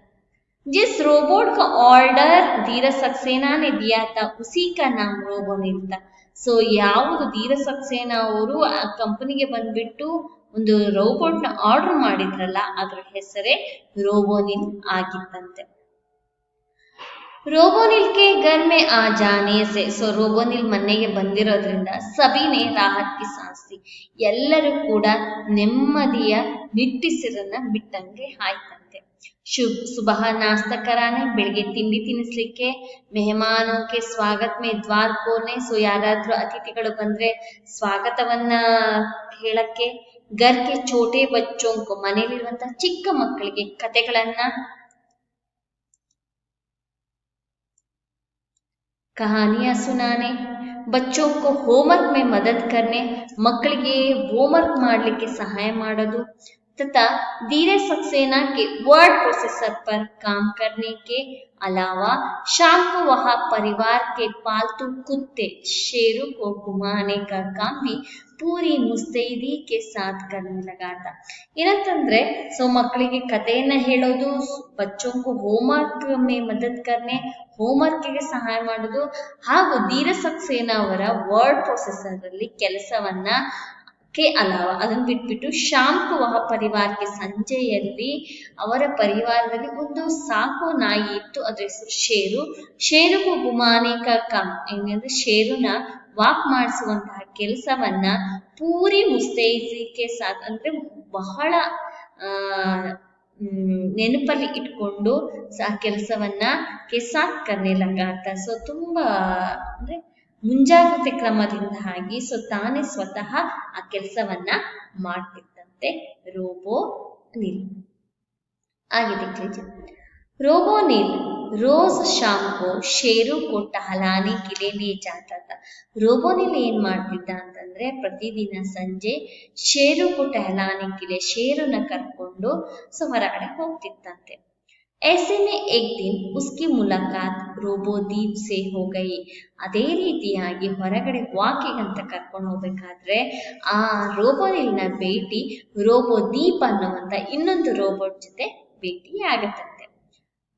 जिस रोबोट का ऑर्डर धीरज सक्सेना ने दिया था उसी का नाम रोबोनिल था। ಸೊ ಯಾವುದು ಧೀರಜ್ ಸಕ್ಸೇನಾ ಅವರು ಆ ಕಂಪನಿಗೆ ಬಂದ್ಬಿಟ್ಟು ಒಂದು ರೋಬೋಟ್ ನ ಆರ್ಡರ್ ಮಾಡಿದ್ರಲ್ಲ ಅದರ ಹೆಸರೇ ರೋಬೋನಿಲ್ ಆಗಿತ್ತಂತೆ। रोबोनिल के घर में आ जाने से ಸೊ ರೋಬೋನಿಲ್ ಮನೆಗೆ ಬಂದಿರೋದ್ರಿಂದ ಸಭಿನೇ ರಾಹತ್ ಕಿ ಸಾಂಸ್ ಲಿ, ಎಲ್ಲರೂ ಕೂಡ ನೆಮ್ಮದಿಯ ನಿಟ್ಟಿಸಿರನ್ನ ಬಿಟ್ಟಂಗೆ ಆಯ್ತಂತೆ। सुबह नाश्ता कराने, ಬೆಳಿಗ್ಗೆ ತಿಂಡಿ ತಿನ್ನಿಸ್ಲಿಕ್ಕೆ, ಮೆಹಮಾನೋ ಕೆ ಸ್ವಾಗತ್ ಮೇ ದ್ವಾರ್ ಕೋನೆ, ಸೊ ಯಾರಾದ್ರೂ ಅತಿಥಿಗಳು ಬಂದ್ರೆ ಸ್ವಾಗತವನ್ನ ಹೇಳಕ್ಕೆ, ಘರ್ ಕೆ ಛೋಟೆ ಬಚ್ಚೋं को ಮನೆಯಲ್ಲಿರುವಂತ ಚಿಕ್ಕ ಮಕ್ಕಳಿಗೆ ಕತೆಗಳನ್ನ कहानियां सुनाने, बच्चों को होमवर्क में मदद करने, ಮಕ್ಕಳಿಗೆ ಹೋಮ್ವರ್ಕ್ ಮಾಡಲಿಕ್ಕೆ ಸಹಾಯ ಮಾಡೋದು, तथा धीरज सक्सेना के वर्ड प्रोसेसर पर काम करने के अलावा शाम को वह परिवार के पालतू कुत्ते शेरों को घुमाने का काम भी पूरी मुस्तैदी के साथ करने लगा था। ಏನಂತಂದ್ರೆ ಸೊ ಮಕ್ಕಳಿಗೆ ಕಥೆಯನ್ನ ಹೇಳೋದು, ಬಚ್ಚೋं को ಹೋಮ್ವರ್ಕ್ में मदद करने, ಹೋಮ್ವರ್ಕ್ಗೆ ಸಹಾಯ ಮಾಡೋದು ಹಾಗೂ ಧೀರಜ್ ಸಕ್ಸೇನಾ ಅವರ ವರ್ಡ್ ಪ್ರೊಸೆಸರ್ ಅಲ್ಲಿ ಕೆಲಸವನ್ನ ಕೆ ಅಲಾವ ಅದನ್ನು ಬಿಟ್ಬಿಟ್ಟು ಶಾಮ್ ಕೋ ವಹ ಪರಿವಾರಕ್ಕೆ ಸಂಜೆಯಲ್ಲಿ ಅವರ ಪರಿವಾರದಲ್ಲಿ ಒಂದು ಸಾಕು ನಾಯಿ ಇತ್ತು, ಅದ್ರ ಹೆಸರು ಶೇರು. ಶೇರುಗೂ ಗುಮಾನೆ ಕಮ್ ಏನಂದ್ರೆ ಶೇರುನ ವಾಕ್ ಮಾಡಿಸುವಂತಹ ಕೆಲಸವನ್ನ ಪೂರಿ ಮುಸ್ತೈದಿಗೆ ಸಾಥ್ ಅಂದ್ರೆ ಬಹಳ ನೆನಪಲ್ಲಿ ಇಟ್ಕೊಂಡು ಕೆಲಸವನ್ನ ಕೆಸಾತ್ ಕರ್ನೆ ಲಗಾತ. ಸೊ ತುಂಬಾ ಅಂದ್ರೆ ಮುಂಜಾಗ್ರತೆ ಕ್ರಮದಿಂದ ಆಗಿ ತಾನೇ ಸ್ವತಃ ಆ ಕೆಲಸವನ್ನ ಮಾಡ್ತಿತ್ತಂತೆ ರೋಬೋ ನೀಲ್. आगे देख लीजिए। रोबो नील रोज शाम को शेरू को टहलाने के लिए जाता था। ರೋಬೋ ನೀಲ್ ಏನ್ ಮಾಡ್ತಿದ್ದ ಅಂತಂದ್ರೆ ಪ್ರತಿದಿನ ಸಂಜೆ ಶೇರು ಕೋ ಟಹಲಾನೆ ಕಿಲೆ ಶೇರುನ ಕರ್ಕೊಂಡು ಹೊರಗಡೆ ಹೋಗ್ತಿತ್ತಂತೆ. ऐसे में एक दिन उसकी मुलाकात ರೋಬೋದೀಪ್ से हो गई। ಅದೇ ರೀತಿಯಾಗಿ ಹೊರಗಡೆ ವಾಕಿಂಗ್ ಅಂತ ಕರ್ಕೊಂಡು ಹೋಗ್ಬೇಕಾದ್ರೆ ಆ ರೋಬೋನಿಲ್ನ ಭೇಟಿ ರೋಬೋದೀಪ್ ಅನ್ನುವಂತ ಇನ್ನೊಂದು ರೋಬೋಟ್ ಜೊತೆ ಭೇಟಿ ಆಗತ್ತಂತೆ.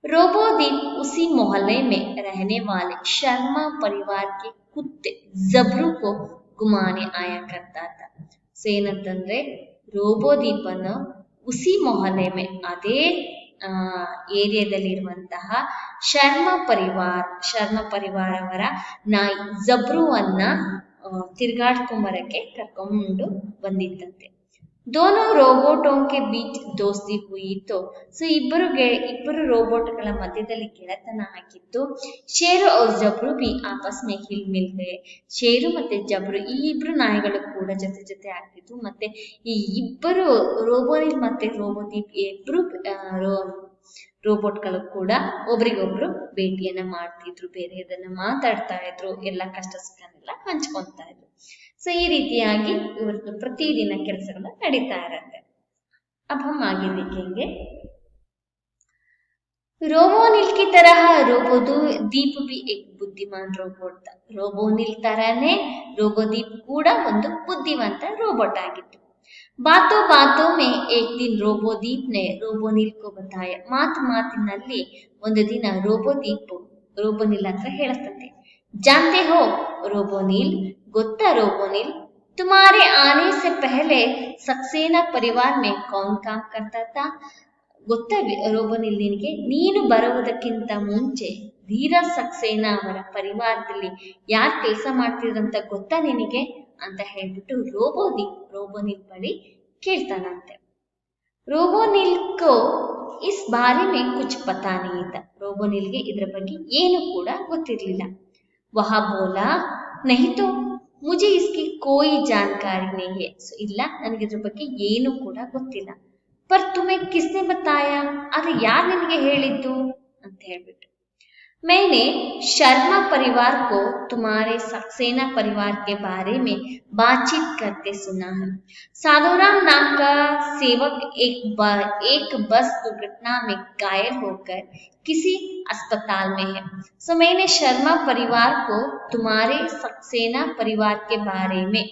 ರೋಬೋದೀಪ್ उसी मोहल्ले में रहने वाले शर्मा परिवार के कुत्ते जबरू को घुमाने आया करता था. ಸೊ ಏನಂತಂದ್ರೆ ರೋಬೋದೀಪನ್ನು ಉಸಿ ಮೊಹಲ್ಲೆ ಮೇ ಅದೇ ಏರಿಯಾದಲ್ಲಿರುವಂತಹ ಶರ್ಮ ಪರಿವಾರ ಅವರ ನಾಯಿ ಜಬ್ರುವನ್ನ ತಿರ್ಗಾಡ್ಕೊಂಬರಕ್ಕೆ ಕರ್ಕೊಂಡು ಬಂದಿತ್ತಂತೆ. दोनों रोबोटों के बीच दोस्ती हुई तो ಸೊ ಇಬ್ಬರು ರೋಬೋಟ್ಗಳ ಮಧ್ಯದಲ್ಲಿ ಗೆಳೆತನ ಆಗಿತ್ತು. ಶೇರು और ಜಬ್ರು भी आपस में हिल मिल गए. ಶೇರು ಮತ್ತೆ ಜಬ್ರು ಈ ಇಬ್ರು ನಾಯಿಗಳು ಕೂಡ ಜೊತೆ ಆಗ್ತಿತ್ತು. ಮತ್ತೆ ಈ ಇಬ್ಬರು ರೋಬೋನಿಲ್ ಮತ್ತೆ ರೋಬೋದೀಪ್ ಇಬ್ರು ರೋಬೋಟ್ಗಳು ಕೂಡ ಒಬ್ರಿಗೊಬ್ರು ಭೇಟಿಯನ್ನ ಮಾಡ್ತಿದ್ರು, ಬೇರೆದನ್ನ ಮಾತಾಡ್ತಾ ಇದ್ರು, ಎಲ್ಲ ಕಷ್ಟ ಸುಖನೆಲ್ಲ ಹಂಚ್ಕೊಂತಾ ಇದ್ರು. ಸೊ ಈ ರೀತಿಯಾಗಿ ಇವ್ರದ್ದು ಪ್ರತಿದಿನ ಕೆಲಸಗಳು ನಡೀತಾ ಇರತ್ತೆ. अब हम आगे देखेंगे। रोबोनिल की तरह रोबोदीप भी एक बुद्धिमान रोबोट था. रोबोनिल ತರನೇ ರೋಬೋದೀಪ್ ಕೂಡ ಒಂದು ಬುದ್ಧಿವಂತ ರೋಬೋಟ್ ಆಗಿತ್ತು. बातों में एक दिन रोबोदीप ने रोबोनिल को बताया. ಮಾತಿನಲ್ಲಿ ಒಂದು ದಿನ ರೋಬೋನಿಲ್ ಹತ್ರ ಹೇಳತ್ತಂತೆ, जानते हो रोबोनिल, ಗೊತ್ತಾ ರೋಬೋನಿಲ್, तुम्हारे आने से पहले सक्सेना परिवार में कौन काम करता था? ಗೊತ್ತಾ ರೋಬೋನಿಲ್ ನಿನಗೆ, ನೀನು ಬರುವುದಕ್ಕಿಂತ ಮುಂಚೆ ಧೀರಜ್ ಸಕ್ಸೇನಾ ಅವರ ಪರಿವಾರದಲ್ಲಿ ಯಾರು ಕೆಲಸ ಮಾಡ್ತಿದ್ರಂತ ಗೊತ್ತಾ ನಿನಗೆ ಅಂತ ಹೇಳ್ಬಿಟ್ಟು ರೋಬೋನಿಲ್ ಬಳಿ ಕೇಳ್ತಾನಂತೆ. ರೋಬೋನಿಲ್ ಕೋ ಇಸ್ ಬಾರೆ ಮೇ ಕುಚ್ ಪತಾ नहीं था. ರೋಬೋನಿಲ್ಗೆ ಇದ್ರ ಬಗ್ಗೆ ಏನು ಕೂಡ ಗೊತ್ತಿರ್ಲಿಲ್ಲ. वह बोला, नहीं तो मुझे इसकी कोई जानकारी नहीं है. ಸೊ ಇಲ್ಲ, ನನಗೆ ಇದ್ರ ಬಗ್ಗೆ ಏನು ಕೂಡ ಗೊತ್ತಿಲ್ಲ. पर तुम्हें किसने बताया? ಆದ್ರೆ ಯಾರು ನಿನಗೆ ಹೇಳಿದ್ದು ಅಂತ ಹೇಳ್ಬಿಟ್ಟು. मैंने शर्मा परिवार को तुम्हारे सक्सेना परिवार के बारे में बातचीत करते सुना है. साधुराम नाम का सेवक एक बस दुर्घटना में घायल होकर किसी अस्पताल में है. सो मैंने शर्मा परिवार को तुम्हारे सक्सेना परिवार के बारे में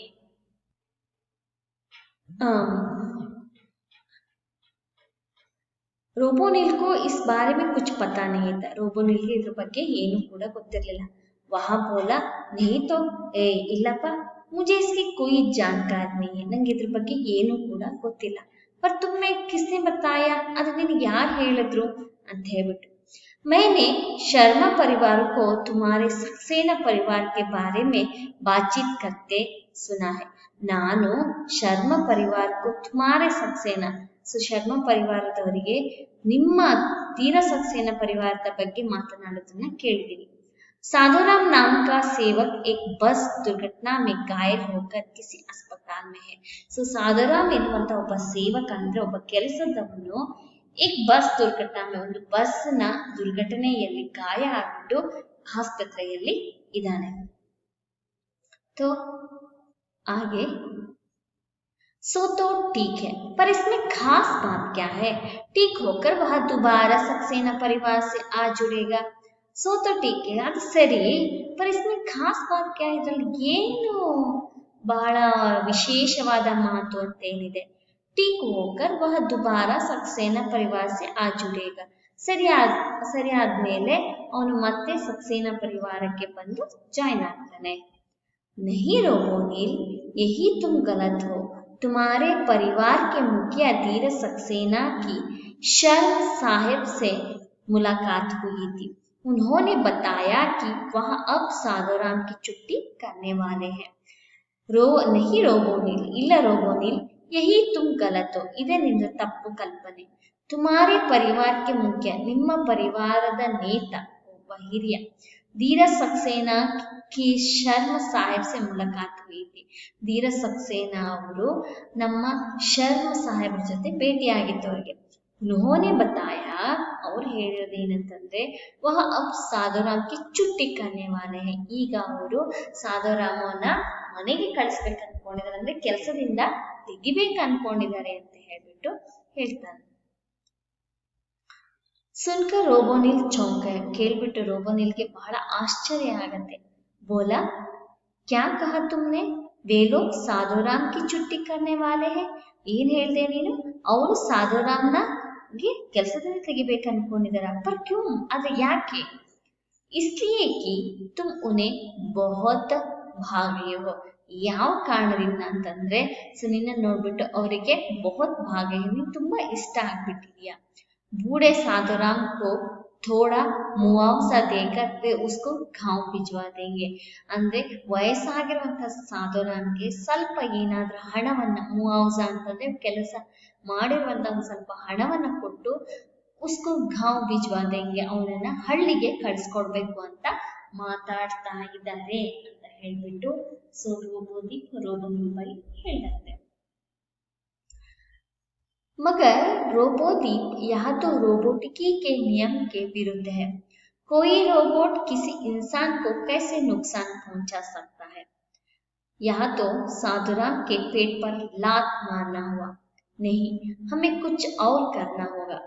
ರೋಬೋನಿಲ್ को इस बारे में कुछ पता नहीं था. ರೋಬೋನಿಲ್ಗೆ ಇದ್ರ ಬಗ್ಗೆ ಏನು ಕೂಡ ಗೊತ್ತಿರಲಿಲ್ಲ. वह बोला, नहीं तो ಇಲ್ಲಪ್ಪ, मुझे इसकी कोई जानकारी नहीं है, ನಂಗೆ ಇದ್ರ ಬಗ್ಗೆ ಏನು ಕೂಡ ಗೊತ್ತಿಲ್ಲ. पर तुम्हें किसने बताया? ಅದು ನಿನಗೆ ಯಾರು ಹೇಳಿದ್ರು ಅಂತ ಹೇಳ್ಬಿಟ್ಟು. मैंने शर्मा परिवार को तुम्हारे सक्सेना परिवार के बारे में बातचीत करते सुना है. ನಾನು ಶರ್ಮ ಪರಿವಾರಕ್ಕೂ ತುಮಾರೆ ಸಕ್ಸೇನಾ, ಸೊ ಶರ್ಮ ಪರಿವಾರದವರಿಗೆ ನಿಮ್ಮ ತೀರ ಸಕ್ಸೇನಾ ಪರಿವಾರದ ಬಗ್ಗೆ ಮಾತನಾಡೋದನ್ನ ಕೇಳಿದೀನಿ. साधुराम नाम का सेवक एक बस दुर्घटना में घायल होकर किसी अस्पताल में है. ಸೊ ಸಾಧುರಾಮ್ ಎನ್ನುವಂತ ಒಬ್ಬ ಸೇವಕ ಅಂದ್ರೆ ಒಬ್ಬ ಕೆಲಸದವನು एक ಬಸ್ ದುರ್ಘಟನಾ ಒಂದು ಬಸ್ನ ದುರ್ಘಟನೆಯಲ್ಲಿ ಗಾಯ ಆಗಿಬಿಟ್ಟು ಆಸ್ಪತ್ರೆಯಲ್ಲಿ ಇದ್ದಾನೆ. तो आगे सो तो ठीक है, पर इसमें खास बात क्या है? ठीक होकर वह दोबारा सक्सेना परिवार से आ जुड़ेगा. सो तो ठीक है, ಅದು ಸರಿ, पर इसमें खास बात क्या है? ಇದರಲ್ಲಿ ಏನು ಬಹಳ ವಿಶೇಷವಾದ ಮಾತು ಅಂತ ಏನಿದೆ? ठीक होकर वह दोबारा सक्सेना परिवार से आ जुड़ेगा. ಸರಿ ಆದ್ಮೇಲೆ ಅವನು ಮತ್ತೆ ಸಕ್ಸೇನಾ ಪರಿವಾರಕ್ಕೆ ಬಂದು ಜಾಯ್ನ್ ಆಗ್ತಾನೆ. नहीं रोबोनिल, यही तुम गलत हो। तुम्हारे परिवार के मुखिया धीर सक्सेना की शर्म साहिब से मुलाकात हुई थी। उन्होंने बताया कि वह अब साधुराम की छुट्टी करने वाले हैं। नहीं ರೋಬೋನಿಲ್, ಇಲ್ಲ ರೋಬೋನಿಲ್, यही तुम गलत हो, इदे निंद तप्पु कल्पने। तुम्हारे परिवार के मुख्य, ನಿಮ್ಮ ಪರಿವಾರದ ನೇತ, ಒಬ್ಬ ಹಿರಿಯ ಧೀರ ಸಕ್ಸೇನಾ की ಶರ್ಮ ಸಾಹೇಬ್ से मुलाकात हुई थी। ಧೀರ ಸಕ್ಸೇನಾ ಅವರು ನಮ್ಮ ಶರ್ಮ ಸಾಹೇಬ್ರ ಜೊತೆ ಭೇಟಿಯಾಗಿತ್ತು ಅವರಿಗೆ। उन्होंने बताया, ಅವ್ರು ಹೇಳಿರೋದೇನಂತಂದ್ರೆ वह अब साधुराम की छुट्टी करने वाले हैं। ಈಗ ಅವರು ಸಾಧುರಾಮನ ಮನೆಗೆ ಕಳಿಸ್ಬೇಕು ಅನ್ಕೊಂಡಿದ್ದಾರೆ, ಅಂದ್ರೆ ಕೆಲಸದಿಂದ ತೆಗಿಬೇಕು ಅನ್ಕೊಂಡಿದ್ದಾರೆ ಅಂತ ಹೇಳ್ಬಿಟ್ಟು ಹೇಳ್ತಾನೆ। सुनकर रोबोनिल चौंक गया, ಕೇಳ್ಬಿಟ್ಟು ರೋಬೋನಿಲ್ಗೆ ಬಹಳ ಆಶ್ಚರ್ಯ ಆಗತ್ತೆ। बोला, क्या कहा तुमने? वे लोग साधुराम की छुट्टी करने वाले हैं। ಏನ್ ಹೇಳ್ದೆ ನೀನು? ಅವರು ಸಾಧುರಾಮ್ಗೆ ಕೆಲಸದಿಂದ ತೆಗಿಬೇಕು ಅನ್ಕೊಂಡಿದಾರ? पर क्यों? ಆದ್ರೆ ಯಾಕೆ? इसलिए कि तुम उन्हें बहुत भागे हो। ಯಾವ ಕಾರಣದಿಂದ ಅಂತಂದ್ರೆ ನಿನ್ನ ನೋಡ್ಬಿಟ್ಟು ಅವರಿಗೆ ಬಹುತ್ ಭಾಗ್ಯ, ನೀನು ತುಂಬಾ ಇಷ್ಟ ಆಗ್ಬಿಟ್ಟಿದ್ಯಾ। बूढ़े साधुराम को थोड़ा मुआवजा देकर वे उसको गांव भिजवा देंगे। ಅಂದ್ರೆ ವಯಸ್ಸಾಗಿರುವಂತಹ ಸಾಧುರಾಮ್ಗೆ ಸ್ವಲ್ಪ ಏನಾದ್ರೂ ಹಣವನ್ನ, ಮುआवजा ಅಂತಂದ್ರೆ ಕೆಲಸ ಮಾಡಿರುವಂತಹ ಒಂದು ಸ್ವಲ್ಪ ಹಣವನ್ನ ಕೊಟ್ಟು उसको गांव भिजवा देंगे, ಅವನನ್ನ ಹಳ್ಳಿಗೆ ಕಳಿಸ್ಕೊಡ್ಬೇಕು ಅಂತ ಮಾತಾಡ್ತಾ ಇದ್ದಾರೆ ಅಂತ ಹೇಳ್ಬಿಟ್ಟು ರೋಬೋನಿಲ್ ಬೈ ಹೇಳ್ತಾರೆ। मगर रोबोदीप यह तो रोबोटिकी के नियम के विरुद्ध है। कोई रोबोट किसी इंसान को कैसे नुकसान पहुंचा सकता है? यह तो साधुराम के पेट पर लात मारना हुआ। नहीं, हमें कुछ और करना होगा।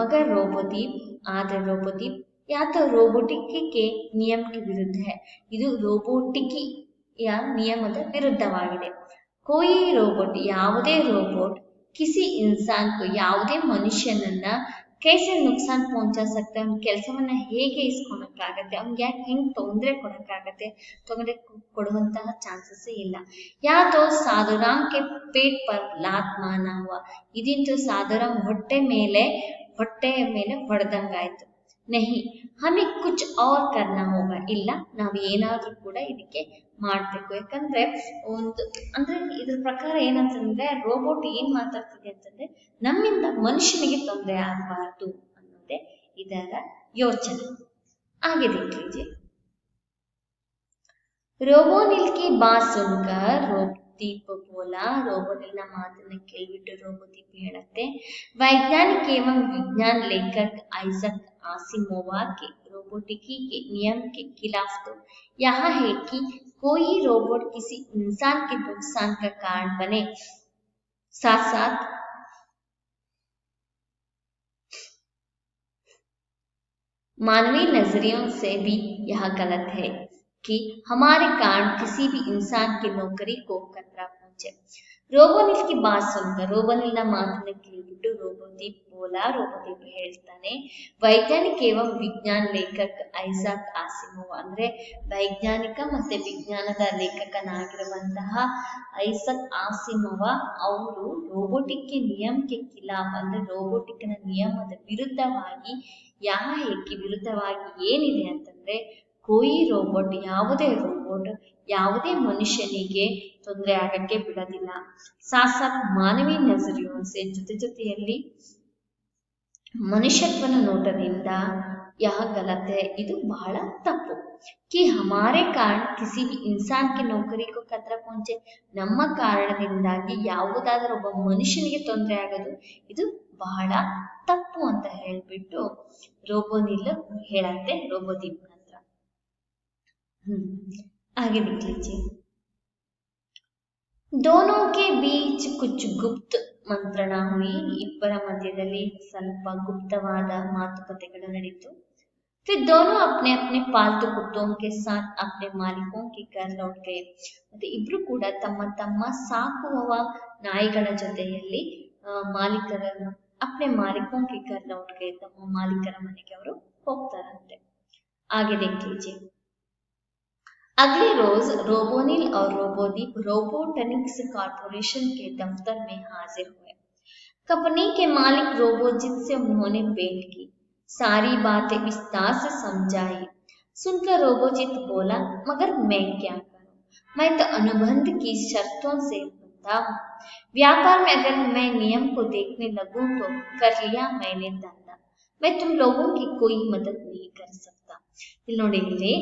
मगर रोबोदीप यह तो रोबोटिकी के नियम के विरुद्ध है। ಇದು ರೋಬೋಟಿಕಿಯ ನಿಯಮದ ವಿರುದ್ಧವಾಗಿದೆ। कोई रोबोट, ಯಾವುದೇ ರೋಬೋಟ್ किसी इंसान को, ಯಾವುದೇ ಮನುಷ್ಯನನ್ನ कैसे नुकसान पहुंचा सकता है, ಕೆಲಸವನ್ನ ಹೇಗೆ ಇಸ್ಕೊಳಕ್ಕಾಗತ್ತೆ, ಅವ್ನಿಗೆ ಯಾಕೆ ಹೆಂಗ್ ತೊಂದರೆ ಕೊಡಕ್ಕಾಗತ್ತೆ, ತೊಂದರೆ ಕೊಡುವಂತಹ ಚಾನ್ಸಸ್ ಇಲ್ಲ। या तो साधुराम के पेट पर लात मारना हुआ, ಇದಿಂತು ಸಾಧುರಾಮ್ ಹೊಟ್ಟೆಯ ಮೇಲೆ ಹೊಡೆದಂಗಾಯ್ತು। नहीं, हमें कुछ और करना होगा, ಇಲ್ಲ ನಾವು ಏನಾದ್ರೂ ಕೂಡ ಇದಕ್ಕೆ ಮಾಡ್ಬೇಕು। ಯಾಕಂದ್ರೆ ಅಂದ್ರೆ ಇದ್ರ ಪ್ರಕಾರ ಏನಂತಂದ್ರೆ ರೋಬೋಟ್ ಏನ್ ಮಾತಾಡ್ತಿದೆ ಅಂತಂದ್ರೆ ನಮ್ಮಿಂದ ಮನುಷ್ಯನಿಗೆ ತೊಂದರೆ ಆಗಬಾರ್ದು ಅನ್ನೋದೇ ಇದರ ಯೋಚನೆ ಆಗಿದೆ। रोबोनिल की बात सुनकर रोबोदीप बोला, रोबोनिल ना ಮಾತನ್ನ ಕೇಳಿಬಿಟ್ಟು ರೋಬೋದೀಪ್ ಹೇಳುತ್ತೆ, वैज्ञानिक एवं विज्ञान लेखक आइजक आसिमोवा के रोबोटिकी के नियम के खिलाफ तो यह है कि कोई रोबोट किसी इंसान के नुकसान का कारण बने, साथ साथ मानवीय नजरियों से भी यह गलत है कि हमारे कारण किसी भी इंसान की नौकरी को खतरा पहुंचे। रोबोनिल की बात सुनकर, ರೋಬೋನಿಲ್ನ ಮಾತನ್ನ ಕೇಳಿಬಿಟ್ಟು ರೋಬೋದೀಪ್ ಹೇಳ್ತಾನೆ, ವೈಜ್ಞಾನಿಕ ಏವಂ ವಿಜ್ಞಾನ ಲೇಖಕ ಐಸಾಕ್ ಆಸಿಮೋವ್, ಅಂದ್ರೆ ವೈಜ್ಞಾನಿಕ ಮತ್ತೆ ವಿಜ್ಞಾನದ ಲೇಖಕನಾಗಿರುವಂತಹ ಐಸಕ್ ಆಸಿಮೋವ ಅವರು ರೋಬೋಟಿಕ್ ನಿಯಮಕ್ಕೆ ಖಿಲಾಫ್, ಅಂದ್ರೆ ರೋಬೋಟಿಕ್ನ ನಿಯಮದ ವಿರುದ್ಧವಾಗಿ, ವಿರುದ್ಧವಾಗಿ ಏನಿದೆ ಅಂತಂದ್ರೆ कोई ರೋಬೋಟ್, ಯಾವುದೇ ರೋಬೋಟ್ ಯಾವುದೇ ಮನುಷ್ಯನಿಗೆ ತೊಂದರೆ ಆಗಕ್ಕೆ ಬಿಡೋದಿಲ್ಲ। ಸಾಥ್ ಸಾಥ್ ಮಾನವೀಯ ನಜರಿಯೋನ್ಸೆ, ಜೊತೆಯಲ್ಲಿ ಮನುಷ್ಯತ್ವನ ನೋಟದಿಂದ ಯಹ ಗಲತ್ ಹೈ, ಇದು ಬಹಳ ತಪ್ಪು। कि हमारे कारण किसी भी इंसान की नौकरी को खतरा पहुंचे, ನಮ್ಮ ಕಾರಣದಿಂದಾಗಿ ಯಾವುದಾದರೂ ಒಬ್ಬ ಮನುಷ್ಯನಿಗೆ ತೊಂದರೆ ಆಗೋದು ಇದು ಬಹಳ ತಪ್ಪು ಅಂತ ಹೇಳ್ಬಿಟ್ಟು ರೋಬೋನಿಲ್ ಹೇಳತ್ತೆ ರೋಬೋದೀಪ್ ಹತ್ರ। आगे देख लीजिए। दोनों के बीच कुछ गुप्त ಮಂತ್ರಣ हुई, ಇಬ್ಬರ ಮಧ್ಯದಲ್ಲಿ ಸ್ವಲ್ಪ ಗುಪ್ತವಾದ ಮಾತುಕತೆಗಳು ನಡೆಯಿತು। फिर दोनों अपने अपने पालतू कुत्तों के साथ अपने मालिकों के घर लौट गए। ಮತ್ತೆ ಇಬ್ರು ಕೂಡ ತಮ್ಮ ತಮ್ಮ ಸಾಕುವ ನಾಯಿಗಳ ಜೊತೆಯಲ್ಲಿ अपने मालिकों के घर लौट गए, ತಮ್ಮ ಮಾಲೀಕರ ಮನೆಗೆ ಅವರು ಹೋಗ್ತಾರಂತೆ। आगे देख लीजिए। अगले रोज रोबोनिल और रोबोदीप रोबोटनिक्स कॉरपोरेशन के दफ्तर में हाजिर हुए। कंपनी के मालिक रोबोजित से उन्होंने भेंट की, सारी बातें विस्तार से समझाई। सुनकर रोबोजित बोला, मगर मैं क्या करूं? मैं तो अनुबंध की शर्तों से बंधा हूं। व्यापार में अगर मैं नियम को देखने लगूं तो कर लिया मैंने धंधा, मैं तुम लोगों की कोई मदद नहीं कर सकता। ಇಲ್ಲಿ ನೋಡಿ, ಇಲ್ಲಿ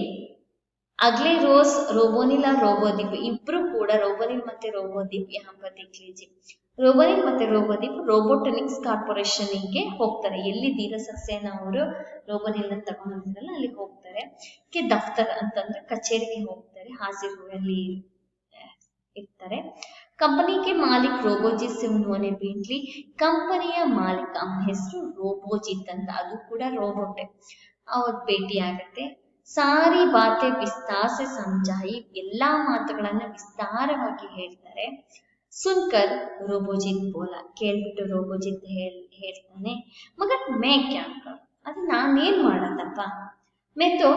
अगले रोज रोबोनिल और रोबोदीप इब्ರು ಕೂಡ रोबोनिल ಮತ್ತೆ रोबोदीप यहाँ पर देख लीजिए। रोबोनिल ಮತ್ತೆ रोबोदीप रोबोटनिक्ಸ್ ಕಾರ್ಪೊರೇಷನ್ ಗೆ ಹೋಗ್ತಾರೆ। ಎಲ್ಲಿ ಧೀರ ಸಕ್ಸೇನಾ ಅವರು रोबोनिल ತಗೊಂಡು ಬಂದಿರಲ್ಲ ಅಲ್ಲಿ ಹೋಗ್ತಾರೆ। ಕೆ ದಫ್ತರ್ ಅಂತಂದ್ರೆ ಕಚೇರಿಗೆ ಹೋಗ್ತಾರೆ, ಹಾಜಿರು ಅಲ್ಲಿ ಇರ್ತಾರೆ। कंपनी के मालिक रोबोजित से उन्होंने भेंट ली। कंपनिಯ ಮಾಲೀಕ ಅವನ ಹೆಸರು ರೋಬೋಜಿತ್ ಅಂತ, ಅದು ಕೂಡ ರೋಬೋಟ್। ಅವ್ರ ಭೇಟಿ ಆಗುತ್ತೆ। ಸಾರಿ ಬಾತೆ ವಿಸ್ತಾರ से समझाई, ಎಲ್ಲಾ ಮಾತುಗಳನ್ನ ವಿಸ್ತಾರವಾಗಿ ಹೇಳ್ತಾರೆ। ಸುನ್ಕರ್ ರೋಬೋಜಿತ್ ಬೋಲ, ಕೇಳ್ಬಿಟ್ಟು ರೋಬೋಜಿತ್ ಹೇಳ್ತಾನೆ, ಮಗರ್ ಮೇ ಕ್ಯಾ ಕರು, ಅದು ನಾನೇನ್ ಮಾಡದಪ್ಪ? ಮೇ ತೋ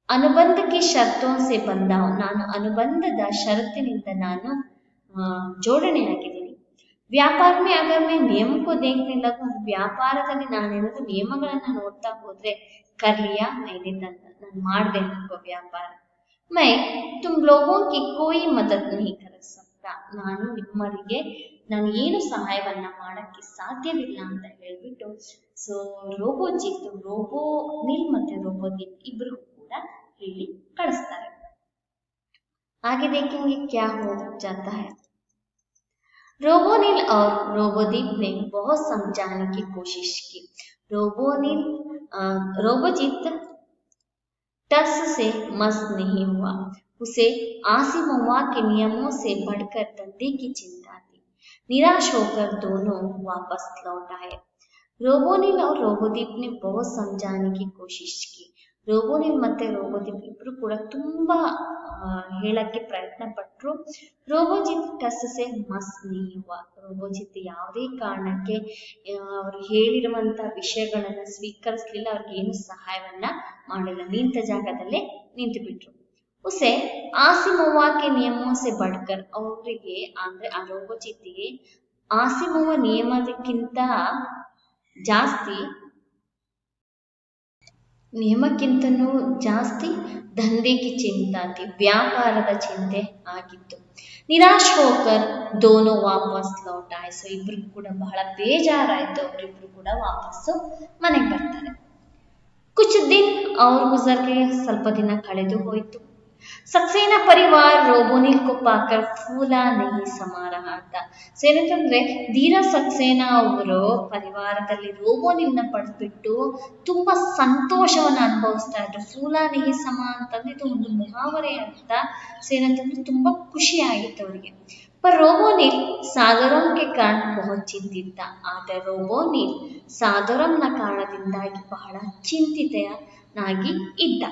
ಅನುಬಂಧ ಕಿ ಶರ್ತೋं से ಬಂದ ಹೂಂ, ನಾನು ಅನುಬಂಧದ ಷರತ್ತಿನಿಂದ ನಾನು ಜೋಡಣೆಯಾಗಿದ್ದೀನಿ। ವ್ಯಾಪಾರ में अगर मैं नियम को देखने लगूं, ವ್ಯಾಪಾರದಲ್ಲಿ ನಾನೇನಾದ್ರೂ ನಿಯಮಗಳನ್ನ ನೋಡ್ತಾ ಹೋದ್ರೆ कर लिया मैंने धंधा, ನಾನು ಮಾಡಿದೆ ಅನ್ಕೋ ವ್ಯಾಪಾರ। मैं तुम लोगों की कोई मदद नहीं कर सकता, ನಾನು ನಿಮ್ಮರಿಗೆ ನಾನು ಏನು ಸಹಾಯವನ್ನ ಮಾಡಕ್ಕೆ ಸಾಧ್ಯವಿಲ್ಲ ಅಂತ ಹೇಳ್ಬಿಟ್ಟು ಸೊ ರೋಬೋಜಿತ್ रोबोनिल ಮತ್ತೆ रोबोदीप ಇಬ್ರು ಕೂಡ ಹೇಳಿ ಕಳಿಸ್ತಾರೆ। आगे देखेंगे क्या हो जाता है। रोबोनिल और रोबोदीप ने बहुत समझाने की कोशिश की। रोबोजित टस से मस नहीं हुआ, उसे आसिमोवा के नियमों से बढ़कर धंधे की चिंता थी। निराश होकर दोनों वापस लौट आए। रोबोनिल और रोबोदीप ने बहुत समझाने की कोशिश की। रोबोनिल ಮತ್ತೆ रोबोदीप ಇಬ್ರು ಕೂಡ ತುಂಬಾ ಹೇಳಕ್ಕೆ ಪ್ರಯತ್ನ ಪಟ್ಟರು। ರೋಬೋಜಿತ್ ಟಸ್ ಸೆ ಮಸ್ नहीं हुआ, ರೋಬೋಜಿತ್ ಯಾವುದೇ ಕಾರಣಕ್ಕೆ ಅವರು ಹೇಳಿರುವಂತ ವಿಷಯಗಳನ್ನ ಸ್ವೀಕರಿಸಲಿಲ್ಲ, ಅವ್ರಿಗೆ ಏನು ಸಹಾಯವನ್ನ ಮಾಡಲಿಲ್ಲ, ನಿಂತ ಜಾಗದಲ್ಲೇ ನಿಂತು ಬಿಟ್ರು। ಉಸೆ ಆಸಿಮೋವಾ ಕೆ ನಿಯಮೋं से बढ़कर, ಅವರಿಗೆ ಅಂದ್ರೆ ಆ ರೋಬೋಜಿತ್ಗೆ ಆಸಿಮೋವಾ ನಿಯಮಕ್ಕಿಂತ ನಿಯಮಕ್ಕಿಂತನೂ ಜಾಸ್ತಿ ದಂಧೆ ಕಿ ಚಿಂತಾ ಥಿ, ವ್ಯಾಪಾರದ ಚಿಂತೆ ಆಗಿತ್ತು। ನಿರಾಶ್ ಹೋಕರ್ ದೋನೋ ವಾಪಸ್ ಲೌಟ್ ಆಯೆ, ಸೊ ಇಬ್ರಿಗೂ ಕೂಡ ಬಹಳ ಬೇಜಾರಾಯ್ತು, ಅವರಿಬ್ರು ಕೂಡ ವಾಪಸ್ಸು ಮನೆಗೆ ಬರ್ತಾರೆ। ಕುछ दिन और गुजर गए, ಸ್ವಲ್ಪ ದಿನ ಕಳೆದು ಹೋಯಿತು। सक्सेना परिवार रोबोनिल को पाकर फूला नहीं समा रहा था। ಸೊ ಏನಂತಂದ್ರೆ ಧೀರ ಸಕ್ಸೇನಾ ಅವರು ಪರಿವಾರದಲ್ಲಿ ರೋಬೋನಿಲ್ನ ಪಡೆದ್ಬಿಟ್ಟು ತುಂಬಾ ಸಂತೋಷವನ್ನ ಅನುಭವಿಸ್ತಾ ಇದ್ರು। ಫೂಲಾ ನಿಹಿ ಸಮ ಅಂತಂದ್ರೆ ಇದು ಒಂದು ಮುಹಾವರೆ ಅಂತ। ಸೊ ಏನಂತಂದ್ರೆ ತುಂಬಾ ಖುಷಿ ಆಗಿತ್ತು ಅವರಿಗೆ। पर रोबोनिल सादरम के कारण बहुत चिंतित था, ಆದರೆ ರೋಬೋನಿಲ್ ಸಾದರಂನ ಕಾರಣದಿಂದಾಗಿ ಬಹಳ ಚಿಂತಿತನಾಗಿ ಇದ್ದ।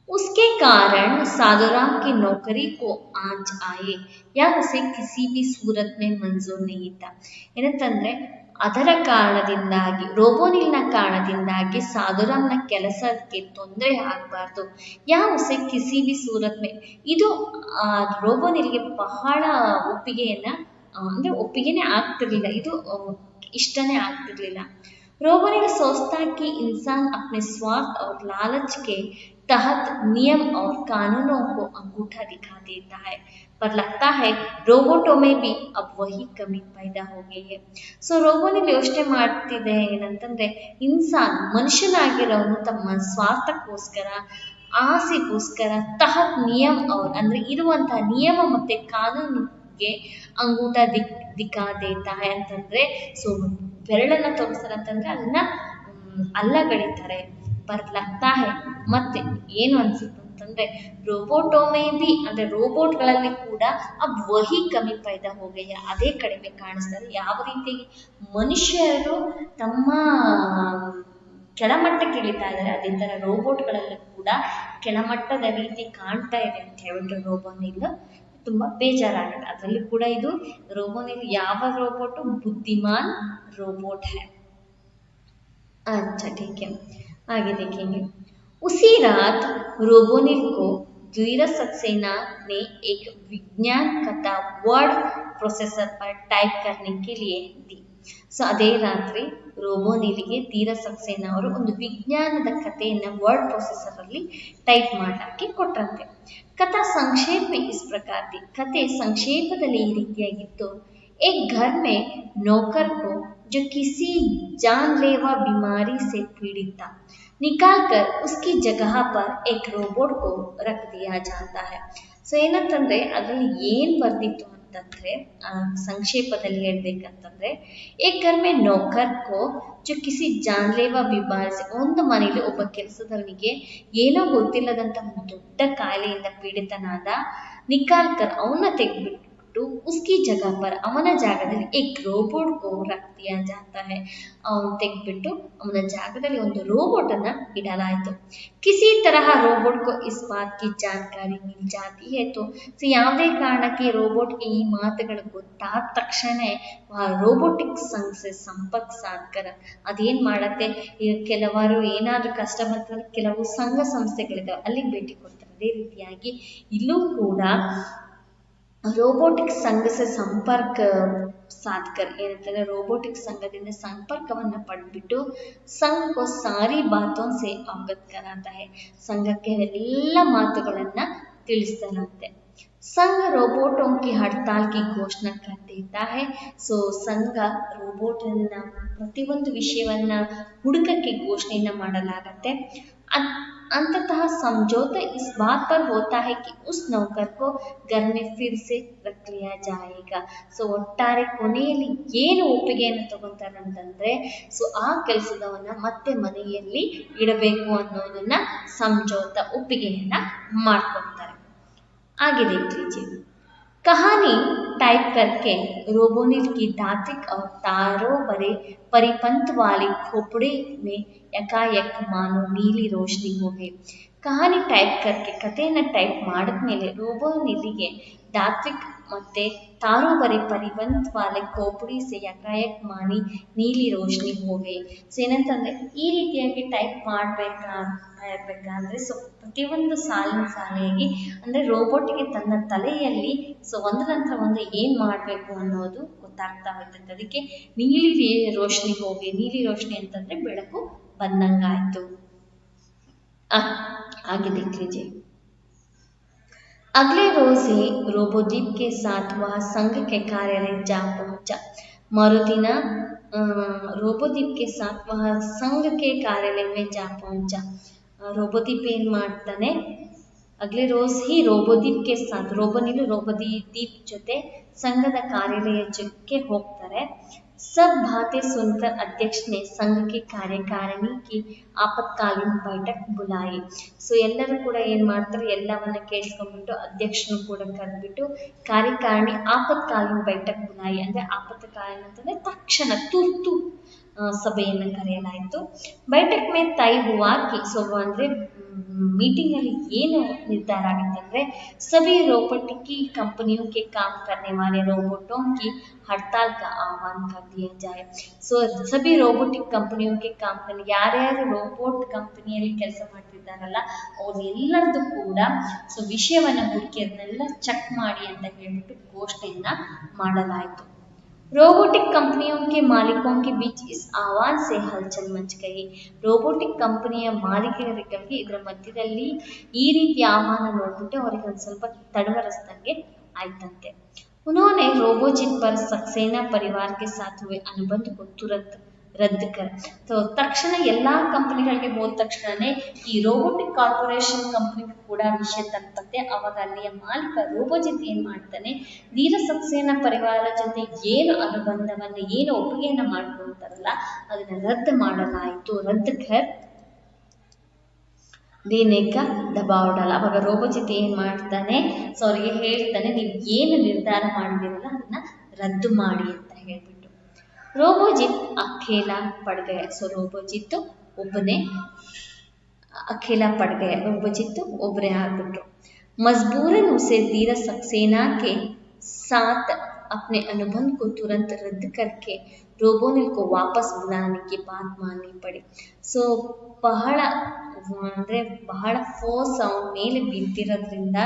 उसके कारण सादराम की नौकरी को आंच आए या उसे किसी भी सूरत में मंजूर नहीं था। ಏನಂತಂದ್ರೆ ಅದರ ಕಾರಣದಿಂದಾಗಿ ರೋಬೋನಿಲ್ನ ಕಾರಣದಿಂದಾಗಿ ಸಾದರಾಮ್ನ ಕೆಲಸಕ್ಕೆ ತೊಂದರೆ ಆಗಬಾರ್ದು, ಯಾ ಉಸೆ ಕಿಸಿ ಬಿ ಸೂರತ್ ಮೇ, ಇದು ರೋಬೋನಿಲ್ಗೆ ಬಹಳ ಒಪ್ಪಿಗೆನೆ ಆಗ್ತಿರ್ಲಿಲ್ಲ, ಇದು ಇಷ್ಟನೇ ಆಗ್ತಿರ್ಲಿಲ್ಲ। रोबोनिल सोचता कि इंसान अपने स्वार्थ और लालच के तहत नियम और कानूनों को अंगूठा दिखा देता है, पर लगता है रोबोटों में भी अब वही कमी पैदा हो गई है। ಸೊ ರೋಬೋನಿಲ್ ಯೋಚನೆ ಮಾಡ್ತಿದೆ ಏನಂತಂದ್ರೆ ಇನ್ಸಾನ್ ಮನುಷ್ಯನಾಗಿರೋನು ತಮ್ಮ ಸ್ವಾರ್ಥಕ್ಕೋಸ್ಕರ ಆಸೆಗೋಸ್ಕರ ತಹತ್ ನಿಯಮ ಅವ್ರ ಅಂದ್ರೆ ಇರುವಂತಹ ನಿಯಮ ಮತ್ತೆ ಕಾನೂನಿಗೆ ಅಂಗೂಟ ದಿಕ್ಕಾ ದೇತಾ ಹೈ ಅಂತಂದ್ರೆ ಸೊ ಬೆರಳನ್ನ ತೋರಿಸ್ತಾರೆ ಅಂತಂದ್ರೆ ಅದನ್ನ ಅಲ್ಲಗಡಿತಾರೆ। ಪರ್ ಲಗ್ತಾ ಹೈ, ಮತ್ತೆ ಏನು ಅನ್ಸುತ್ತೆ ಅಂತಂದ್ರೆ ರೋಬೋಟೋಮೇ ಬಿ ಅಂದ್ರೆ ರೋಬೋಟ್ಗಳಲ್ಲಿ ಕೂಡ ಅಬ್ ವಹಿ ಕಮ್ಮಿ ಪೈದಾ ಹೋಗಯ್ಯ, ಅದೇ ಕಡಿಮೆ ಕಾಣಿಸ್ತಾರೆ। ಯಾವ ರೀತಿ ಮನುಷ್ಯರು ತಮ್ಮ ಕೆಳಮಟ್ಟಕ್ಕೆ ಇಳಿತಾ ಇದ್ದಾರೆ, ಅದೇ ತರ ರೋಬೋಟ್ಗಳಲ್ಲಿ ಕೂಡ ಕೆಳಮಟ್ಟದ ರೀತಿ ಕಾಣ್ತಾ ಇದೆ ಅಂತ ಹೇಳ್ಬಿಟ್ಟು ರೋಬೋನಿಲ್ ತುಂಬಾ ಬೇಜಾರಾಗುತ್ತೆ। ಅದರಲ್ಲಿ ಕೂಡ ಇದು रोबोनिल ಯಾವ रोबोट बुद्धिमान रोबोट है। अच्छा ठीक है, आगे देखेंगे। उसी रात रोबोनिल को धीरज सक्सेना ने एक विज्ञान कथा वर्ड प्रोसेसर पर टाइप करने के लिए दी. ಸೊ ಅದೇ ರಾತ್ರಿ ರೋಬೋನಿಲಿಗೆ ಧೀರಜ್ ಸಕ್ಸೇನಾ ಅವರು ಒಂದು ವಿಜ್ಞಾನದ ಕಥೆಯನ್ನು ವರ್ಡ್ ಪ್ರೊಸೆಸರ್ ಅಲ್ಲಿ ಟೈಪ್ ಮಾಡಕ್ಕೆ ಕೊಟ್ಟರಂತೆ. ಕಥಾ ಸಂಕ್ಷೇಪ में इस प्रकार थी. ಕಥೆ ಸಂಕ್ಷೇಪದಲ್ಲಿ ಈ ರೀತಿಯಾಗಿತ್ತು. एक घर में नौकर को जो किसी जानलेवा बीमारी से पीड़ित था निकाल कर उसकी जगह पर एक रोबोट को रख दिया जाता है. ಸೊ ಏನಂತಂದ್ರೆ ಅದರಲ್ಲಿ ಏನ್ ಬರ್ದಿತ್ತು ಅಂತಂದ್ರೆ ಸಂಕ್ಷೇಪದಲ್ಲಿ ಹೇಳ್ಬೇಕಂತಂದ್ರೆ ಏಕ್ ಘರ್ ಮೇ ನೌಕರ್ ಕೋ ಜೋ ಕಿಸಿ ಜಾನ್ಲೇವಾ ಬಿಮಾರಿ ಸೆ ಒಂದು ಮನೆಯಲ್ಲಿ ಒಬ್ಬ ಕೆಲಸದವನಿಗೆ ಏನೋ ಗೊತ್ತಿಲ್ಲದಂತ ಒಂದು ದೊಡ್ಡ ಕಾಯಿಲೆಯಿಂದ ಪೀಡಿತನಾದ ನಿಕಾಲ್ಕರ್ ಅವನ್ನ ತೆಗೆದ್ಬಿಟ್ಟು उसकी जगह पर ಅವನ ಜಾಗದಲ್ಲಿ एक रोबोट को रख दिया जाता है. ಅವನು ತೆಗೆದ್ಬಿಟ್ಟು ಅವನ ಜಾಗದಲ್ಲಿ ಒಂದು ರೋಬೋಟ್ ಅನ್ನ ಇಡಲಾಯಿತು. किसी तरह रोबोट को इस बात की जानकारी मिल जाती है तो ಯಾವುದೇ ಕಾರಣಕ್ಕೆ ರೋಬೋಟ್ಗೆ ಈ ಮಾತುಗಳು ಗೊತ್ತಾದ ತಕ್ಷಣ ರೋಬೋಟಿಕ್ ಸಂಘ ಸೆ ಸಂಪರ್ಕ ಸಾಧಕರ ಅದೇನ್ ಮಾಡತ್ತೆ, ಈಗ ಕೆಲವರು ಏನಾದ್ರೂ ಕಷ್ಟ ಬಂದ್ರೆ ಕೆಲವು ಸಂಘ ಸಂಸ್ಥೆಗಳಿದಾವೆ ಅಲ್ಲಿಗೆ ಭೇಟಿ ಕೊಡ್ತಾರೆ. ಅದೇ ರೀತಿಯಾಗಿ ಇಲ್ಲೂ ಕೂಡ रोबोटिक संघ से संपर्क साधकर ಏನಂತಂದ್ರೆ रोबोटिक ಸಂಘದಿಂದ ಸಂಪರ್ಕವನ್ನು ಪಡೆದುಬಿಟ್ಟು ಸಂಘ को सारी बातों से अवगत कराता है. ಸಂಘಕ್ಕೆ ಎಲ್ಲ ಮಾತುಗಳನ್ನ ತಿಳಿಸ್ತಾರಂತೆ. संघ रोबोटों की हड़ताल की घोषणा कर देता है. ಸೊ ಸಂಘ ರೋಬೋಟ್ ಅನ್ನ ಪ್ರತಿಯೊಂದು ವಿಷಯವನ್ನ ಹುಡುಕಕ್ಕೆ ಘೋಷಣೆಯನ್ನ ಮಾಡಲಾಗತ್ತೆ. अंततः समझौता इस बात पर होता है कि उस नौकर को घर में फिर से रख लिया जाएगा. ಸೊ ಒಟ್ಟಾರೆ ಕೊನೆಯಲ್ಲಿ ಏನು ಒಪ್ಪಿಗೆಯನ್ನು ತಗೊಂತಾರೆ ಅಂತಂದ್ರೆ ಸೊ ಆ ಕೆಲಸದವನ್ನ ಮತ್ತೆ ಮನೆಯಲ್ಲಿ ಇಡಬೇಕು ಅನ್ನೋದನ್ನ ಸಮझौता ಒಪ್ಪಿಗೆಯನ್ನ ಮಾಡ್ಕೊಳ್ತಾರೆ. आगे देख लीजिए. कहानी टाइप करके रोबोनिल की दात्रिक और तारों भरे परिपंथ वाली खोपड़ी में एकाएक मानो नीली रोशनी हो गई. कहानी टाइप करके ಕಥೆಯನ್ನು ಟೈಪ್ ಮಾಡಿದ್ಮೇಲೆ ರೋಬೋನಿಲಿಗೆ ದಾತ್ರಿಕ್ ಮತ್ತೆ ತಾರೋ ಬರೆ ಪರಿಪಂಥ ವಾಲೆ ಖೋಪಡಿ ಸೆ ಎಕಾएक ಮಾನಿ ನೀಲಿ ರೋಶನಿ हो गई. ಸೊ ಏನಂತಂದ್ರೆ ಈ ರೀತಿಯಾಗಿ ಟೈಪ್ ಇರಬೇಕಾದ್ರೆ ಸೊ ಪ್ರತಿಯೊಂದು ಸಾಲಿಯಾಗಿ ಅಂದ್ರೆ ರೋಬೋಟ್ಗೆ ತನ್ನ ತಲೆಯಲ್ಲಿ ಸೊ ಒಂದರ ನಂತರ ಒಂದು ಏನ್ ಮಾಡಬೇಕು ಅನ್ನೋದು ಗೊತ್ತಾಗ್ತಾ ಹೋಗ್ತದೆ. ಅದಕ್ಕೆ ನೀಲಿ ರೋಶನಿ ಹೋಗಿ, ನೀಲಿ ರೋಶನಿ ಅಂತಂದ್ರೆ ಬೆಳಕು ಬಂದಂಗಾಯ್ತು. आगे देख लीजिए. अगले रोज ही रोबोदीप के साथ वह संघ के कार्यालय जा पहुंचा. मरुदिन रोबोदीप के साथ वह संघ के कार्यालय में जा पहुंचा. रोबोदीप ಏನ್ ಮಾಡ್ತಾನೆ, अगले रोज ही रोबोदीप के साथ रोबोदीप ಜೊತೆ ಸಂಘದ ಕಾರ್ಯಾಲಯಕ್ಕೆ ಹೋಗ್ತಾರೆ. सब बातें सुनकर अध्यक्ष ने संघ की कार्यकारिणी की ಆಪತ್ಕಾಲೀನ बैठक बुलाई. ಸೊ ಎಲ್ಲರೂ ಕೂಡ ಏನ್ ಮಾಡ್ತಾರೆ, ಎಲ್ಲವನ್ನ ಕೇಳಿಸ್ಕೊಂಡ್ಬಿಟ್ಟು ಅಧ್ಯಕ್ಷನು ಕೂಡ ಕರೆದ್ಬಿಟ್ಟು ಕಾರ್ಯಕಾರಿಣಿ ಆಪತ್ಕಾಲೀನ बैठक बुलाई ಅಂದ್ರೆ ಆಪತ್ಕಾಲೀನ ಅಂತಂದ್ರೆ ತಕ್ಷಣ ತುರ್ತು ಸಭೆಯನ್ನು ಕರೆಯಲಾಯಿತು. बैठक में तय हुआ कि ಸೊ ಅಂದ್ರೆ मीटिंग ಅಲ್ಲಿ ಏನು ನಿರ್ಧಾರ ಆಗುತ್ತೆ ಅಂದ್ರೆ सभी रोबोटिक कंपनियों के काम करने वाले रोबोटों की हड़ताल का आह्वान कर दिया जाए. ಸೊ सभी रोबोटिक कंपनियों के काम करने ಯಾರ್ಯಾರು ರೋಬೋಟ್ ಕಂಪನಿಯಲ್ಲಿ ಕೆಲಸ ಮಾಡ್ತಿದ್ದಾರಲ್ಲ ಅವ್ರೆಲ್ಲರದು ಕೂಡ ಸೊ ವಿಷಯವನ್ನ ಹುಡುಕಿ ಅದನ್ನೆಲ್ಲ ಚೆಕ್ ಮಾಡಿ ಅಂತ ಹೇಳ್ಬಿಟ್ಟು ಘೋಷಣೆಯನ್ನ ಮಾಡಲಾಯಿತು. रोबोटिक कंपनियों के मालिकों के बीच इस आह्वान से हलचल मच गई. रोबोटिक कंपनिಯ ಮಾಲೀಕರಿಗೆ ಇದರ ಮಧ್ಯದಲ್ಲಿ ಈ ರೀತಿಯ ಆಹ್ವಾನ ನೋಡ್ಬಿಟ್ಟು ಅವರಿಗೆ ಒಂದು ಸ್ವಲ್ಪ ತಡವರಿಸ್ದಂಗೆ ಆಯ್ತಂತೆ. उन्होंने रोबोजिट पर सक्सेना परिवार के साथ हुए अनुबंध को तुरंत रद्द कर. तो ತಕ್ಷಣ ಎಲ್ಲಾ ಕಂಪನಿಗಳಿಗೆ ಹೋದ ತಕ್ಷಣನೇ ಈ ರೋಬೋಟಿಕ್ ಕಾರ್ಪೊರೇಷನ್ ಕಂಪನಿ ಕೂಡ ವಿಷಯ ತಲುಪತ್ತೆ. ಅವಾಗ ಅಲ್ಲಿಯ ಮಾಲೀಕ ರೋಬೋಜಿತ್ ಏನ್ ಮಾಡ್ತಾನೆ, ಧೀರಜ್ ಸಕ್ಸೇನಾ ಪರಿವಾರ ಜೊತೆ ಏನು ಅನುಬಂಧವನ್ನ ಏನು ಒಪ್ಪಿಗೆಯನ್ನ ಮಾಡ್ಕೊಳ್ತಾರಲ್ಲ ಅದನ್ನ ರದ್ದು ಮಾಡಲಾಯಿತು. ರದ್ದು ಕರ್ ದೇನೆ ಕಾ ದಬಾವ್ ಡಾಲ. ಅವಾಗ ರೋಬೋಜಿತ್ ಏನ್ ಮಾಡ್ತಾನೆ, ಸೊ ಅವರಿಗೆ ಹೇಳ್ತಾನೆ ನೀವು ಏನು ನಿರ್ಧಾರ ಮಾಡಿದಿರಲ್ಲ ಅದನ್ನ ರದ್ದು ಮಾಡಿ ಅಂತ ಹೇಳ್ಬಿಟ್ಟು. ರೋಬೋಜಿತ್ ಅಖೇಲಾ ಪಡ್ ಗಯ. ಸೊ ರೋಬೋಜಿತ್ ಒಬ್ಬನೇ अकेला पड़ गया. रोबोजित उभरे ಆಗ್ಬಿಟ್ರು. मजबूरन उसे धीरज सक्सेना के साथ अपने अनुबंध को तुरंत रद्द करके रोबोनिल को वापस बुलाने की बात माननी पड़ी. ಸೊ ಬಹಳ ಅಂದರೆ ಬಹಳ ಫೋರ್ಸ್ ಅವನ ಮೇಲೆ ಬೀಳ್ತಿರೋದ್ರಿಂದ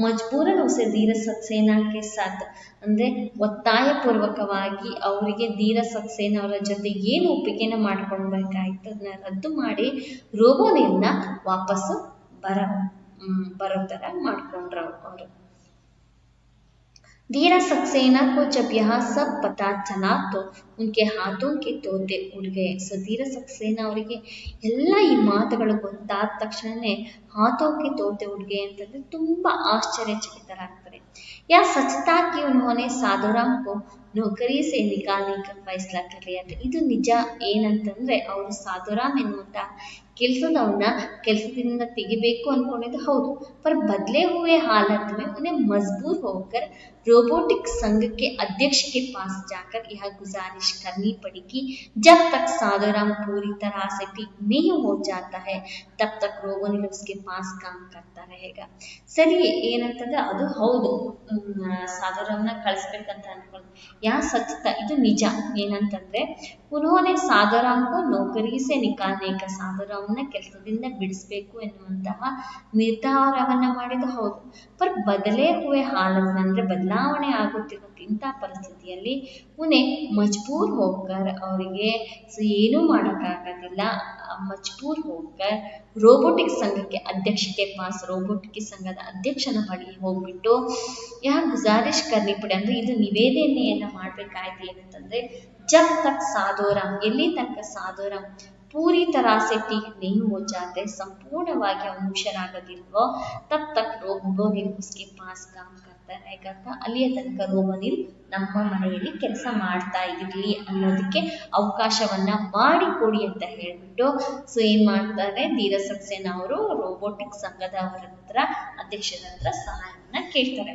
ಮಜ್ಬೂರನ್ ಉಸೆ ಧೀರ ಸಕ್ಸೇನಾಕ್ಕೆ ಸಾಥ್ ಅಂದರೆ ಒತ್ತಾಯಪೂರ್ವಕವಾಗಿ ಅವರಿಗೆ ಧೀರ ಸಕ್ಸೇನಾ ಅವರ ಜೊತೆ ಏನು ಒಪ್ಪಿಗೆನ ಮಾಡ್ಕೊಳ್ಬೇಕಾಯ್ತು ಅದನ್ನ ರದ್ದು ಮಾಡಿ ರೋಬೋನಿಲ್ನ ವಾಪಸ್ಸು ಬರೋ ಥರ ಮಾಡ್ಕೊಂಡ್ರು ಅವರು. धीरा सक्सेना को जब यह सब पता चला तो उनके हाथों के तोते उड़ गए. ಸೊ ಧೀರ ಸಕ್ಸೇನಾ ಅವರಿಗೆ ಎಲ್ಲ ಈ ಮಾತುಗಳು ಗೊತ್ತಾದ ತಕ್ಷಣನೇ ಹಾಥೋಕೆ ತೋತೆ ಉಡ್ಗೆ ಅಂತಂದ್ರೆ ತುಂಬಾ ಆಶ್ಚರ್ಯಚಕಿತರಾಗ್ತಾರೆ. ಯಾ ಸಚ್ತಾ ಕಿ ಉನ್ಹೋನೆ ಸಾಧುರಾಮ್ ಕೋ ನೌಕರಿ ಸೆ ನಿಕಾಲ್ನೆ ಕಾ ಫೈಸ್ಲಾ ಕರ್ ಲಿಯಾ. ಇದು ನಿಜ ಏನಂತಂದ್ರೆ ಅವರು ಸಾಧುರಾಮ್ ಎನ್ನುವಂತ ಕೆಲಸದವನ್ನ ಕೆಲಸದಿಂದ ತೆಗಿಬೇಕು ಅನ್ಕೊಂಡಿದ್ದು ಹೌದು. पर बदले हुए हालत में उन्हें मजबूर होकर रोबोटिक संघ के अध्यक्ष के पास जाकर यह गुजारिश करनी पड़ी कि जब तक साधुराम पूरी तरह से ठीक नहीं हो जाता है तब तक रोबोनिल उसके पास काम करता रहेगा. ಸರಿ ಏನಂತಂದ್ರೆ ಅದು ಹೌದು, ಸಾಧುರಾಮ್ನ ಕಳಿಸ್ಬೇಕಂತ ಅನ್ಕೊಂಡು ಯಾ ಸಚ್ತ ಇದು ನಿಜ ಏನಂತಂದ್ರೆ ಉನ್ಹೋನೆ ಸಾಧುರಾಮ್ ಕೋ ನೌಕರಿ ಸೆ ನಿಕಾಲ್ನೆ ಕಾ ಸಾಧುರಾಮ್ನ ಕೆಲಸದಿಂದ ಬಿಡಿಸ್ಬೇಕು ಎನ್ನುವಂತಹ ನಿರ್ಧಾರವನ್ನ ಮಾಡಿದ್ದು ಹೌದು. ಪರ್ ಬದಲೇ ಹುವೆ ಹಾಲತ್ ಅಂದ್ರೆ ಬದಲಾವಣೆ ಆಗುತ್ತಿರುವ ಇಂಥ ಪರಿಸ್ಥಿತಿಯಲ್ಲಿ ಉನೆ ಮಜ್ಬೂರ್ ಹೋಗ್ಕರ್ ಅವರಿಗೆ ಏನೂ ಮಾಡೋಕ್ಕಾಗೋದಿಲ್ಲ. ಮಜ್ಬೂರ್ ಹೋಗ್ಕರ್ ರೋಬೋಟಿಕ್ ಸಂಘಕ್ಕೆ ಅಧ್ಯಕ್ಷಕ್ಕೆ ಪಾಸ್ ರೋಬೋಟಿಕ್ ಸಂಘದ ಅಧ್ಯಕ್ಷನ ಬಳಿ ಹೋಗ್ಬಿಟ್ಟು ಯಾ ಗುಜಾರಿಶ್ ಕರ್ನಿ ಪಡಿ ಅಂದ್ರೆ ಇದು ನಿವೇದನೆಯನ್ನ ಮಾಡ್ಬೇಕಾಯ್ತು ಏನಂತಂದ್ರೆ ಜಬ್ ತಕ್ ಸಾಧುರಾಮ್ ಎಲ್ಲಿ ತನಕ ಸಾಧುರಾಮ್ पूरी तरह से ठीक नहीं हो जाते ಸಂಪೂರ್ಣವಾಗಿ ಅವನು ಹುಷಾರಾಗೋದಿಲ್ವೋ ತಬ್ ತಕ್ ರೋಬೋನಿಲ್ उसके पास काम करता रहेगा. ಅಲ್ಲಿಯ ತನಕ ರೋಬೋನಿಲ್ ನಮ್ಮ ಮನೆಯಲ್ಲಿ ಕೆಲಸ ಮಾಡ್ತಾ ಇರಲಿ ಅನ್ನೋದಕ್ಕೆ ಅವಕಾಶವನ್ನ ಮಾಡಿಕೊಡಿ ಅಂತ ಹೇಳ್ಬಿಟ್ಟು ಸೊ ಏನ್ ಮಾಡ್ತಾರೆ ಧೀರ ಸಕ್ಸೇನಾ ಅವರು ರೋಬೋಟಿಕ್ ಸಂಘದವರ ಹತ್ರ ಅಧ್ಯಕ್ಷರ ಹತ್ರ ಸಹಾಯವನ್ನ ಕೇಳ್ತಾರೆ.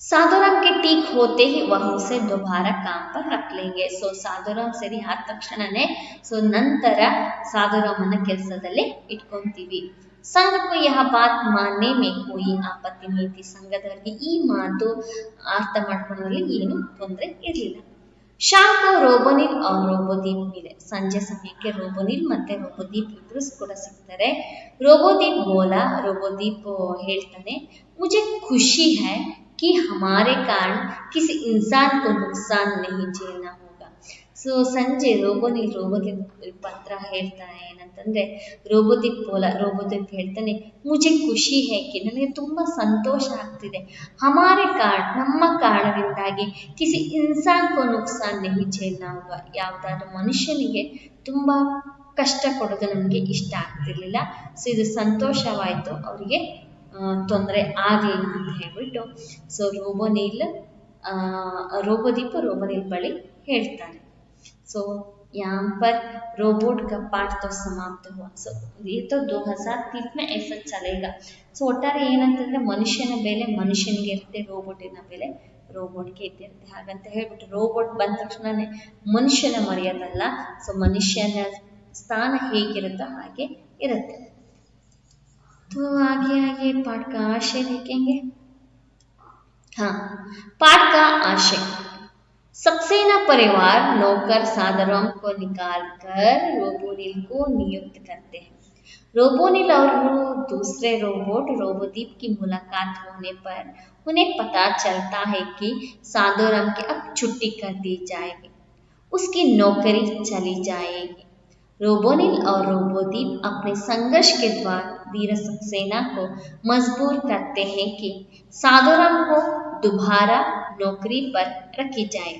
ಸಾಧುರಾಮ್ ಕೆ ಟೀಕ್ ಹೋತೆ ಹಿ ವಹ ಉಸೆ दोबारा काम पर रख लेंगे. ಸೊ ಸಾಧುರಾಮ್ ಸರಿ ಆದ ತಕ್ಷಣನೇ ಸೊ ನಂತರ ಸಾಧುರಾಮನ ಕೆಲಸದಲ್ಲಿ ಇಟ್ಕೊಂತೀವಿ. ಸಂಘಕ್ಕೂ ಯಹ ಬಾತ್ ಮಾನ್ನೆ ಮೇ ಕೋಯಿ ಆಪತ್ತಿ ನೀತಿ. ಸಂಘದವರಿಗೆ ಈ ಮಾತು ಅರ್ಥ ಮಾಡ್ಕೊಳ್ಳೋದ್ರಲ್ಲಿ ಏನು ತೊಂದರೆ ಇರಲಿಲ್ಲ. ಶಾಮ್ ಕೋ ರೋಬೋನಿಲ್ और ರೋಬೋದೀಪ್ ಮಿಲೆ. ಸಂಜೆ ಸಮಯಕ್ಕೆ ರೋಬೋನಿಲ್ ಮತ್ತೆ ರೋಬೋದೀಪ್ ಇಬ್ರು ಕೂಡ ಸಿಗ್ತಾರೆ. ರೋಬೋದೀಪ್ ಬೋಲಾ ರೋಬೋದೀಪ್ ಹೇಳ್ತಾನೆ ಮುझे खुशी है कि हमारे कारण किसी इंसान को नुकसान नहीं झेलना होगा. ಸೊ ಸಂಜೆ ರೋಬೋದೀಪ್ ಪತ್ರ ಹೇಳ್ತಾನೆ ಏನಂತಂದ್ರೆ ರೋಬೋದೀಪ್ ಹೇಳ್ತಾನೆ ಮುझे ಖುಷಿ ಹೇಗೆ ನನಗೆ ತುಂಬಾ ಸಂತೋಷ ಆಗ್ತಿದೆ. ಹಮಾರೆ ಕಾರಣ ನಮ್ಮ ಕಾರಣದಿಂದಾಗಿ ಕಿಸಿ ಇನ್ಸಾನ್ ಕೋ ನುಕ್ಸಾನ್ ನಹಿ ಝೇಲ್ನಾ ಹೋಗ. ಯಾವುದಾದ್ರೂ ಮನುಷ್ಯನಿಗೆ ತುಂಬಾ ಕಷ್ಟ ಕೊಡೋದು ನಮಗೆ ಇಷ್ಟ ಆಗ್ತಿರ್ಲಿಲ್ಲ. ಸೊ ಇದು ಸಂತೋಷವಾಯಿತು, ಅವರಿಗೆ ತೊಂದರೆ ಆಗಲಿಲ್ಲ ಅಂತ ಹೇಳ್ಬಿಟ್ಟು ಸೊ ರೋಬೋನಿಲ್ ಬಳಿ ಹೇಳ್ತಾನೆ. ಸೊ यहाँ पर रोबोट का पाठ तो समाप्त हुआ. ಸೊ ये तो 2030 में ऐसा चलेगा. ಸೊ ಒಟ್ಟಾರೆ ಏನಂತಂದ್ರೆ ಮನುಷ್ಯನ ಬೆಲೆ ಮನುಷ್ಯನಿಗೆ ಇರುತ್ತೆ, ರೋಬೋಟಿನ ಬೆಲೆ ರೋಬೋಟ್ಗೆ ಇದ್ದಿರುತ್ತೆ. ಹಾಗಂತ ಹೇಳ್ಬಿಟ್ಟು ರೋಬೋಟ್ ಬಂದ ತಕ್ಷಣನೇ ಮನುಷ್ಯನ ಮರೆಯೋದಲ್ಲ. ಸೊ ಮನುಷ್ಯನ ಸ್ಥಾನ ಹೇಗಿರುತ್ತೋ ಹಾಗೆ ಇರುತ್ತೆ. तो आगे पाठ का आशय देखेंगे. हाँ, पाठ का आशय सक्सेना परिवार नौकर साधुराम को निकालकर रोबोनिल को नियुक्त करते हैं. रोबोनिल और दूसरे रोबोट रोबोदीप की मुलाकात होने पर उन्हें पता चलता है कि साधुराम की अब छुट्टी कर दी जाएगी, उसकी नौकरी चली जाएगी. रोबोनिल और रोबोदीप अपने संघर्ष के द्वारा धीर सक्सेना को मजबूर करते हैं कि साधुराम को दोबारा नौकरी पर रखी जाए.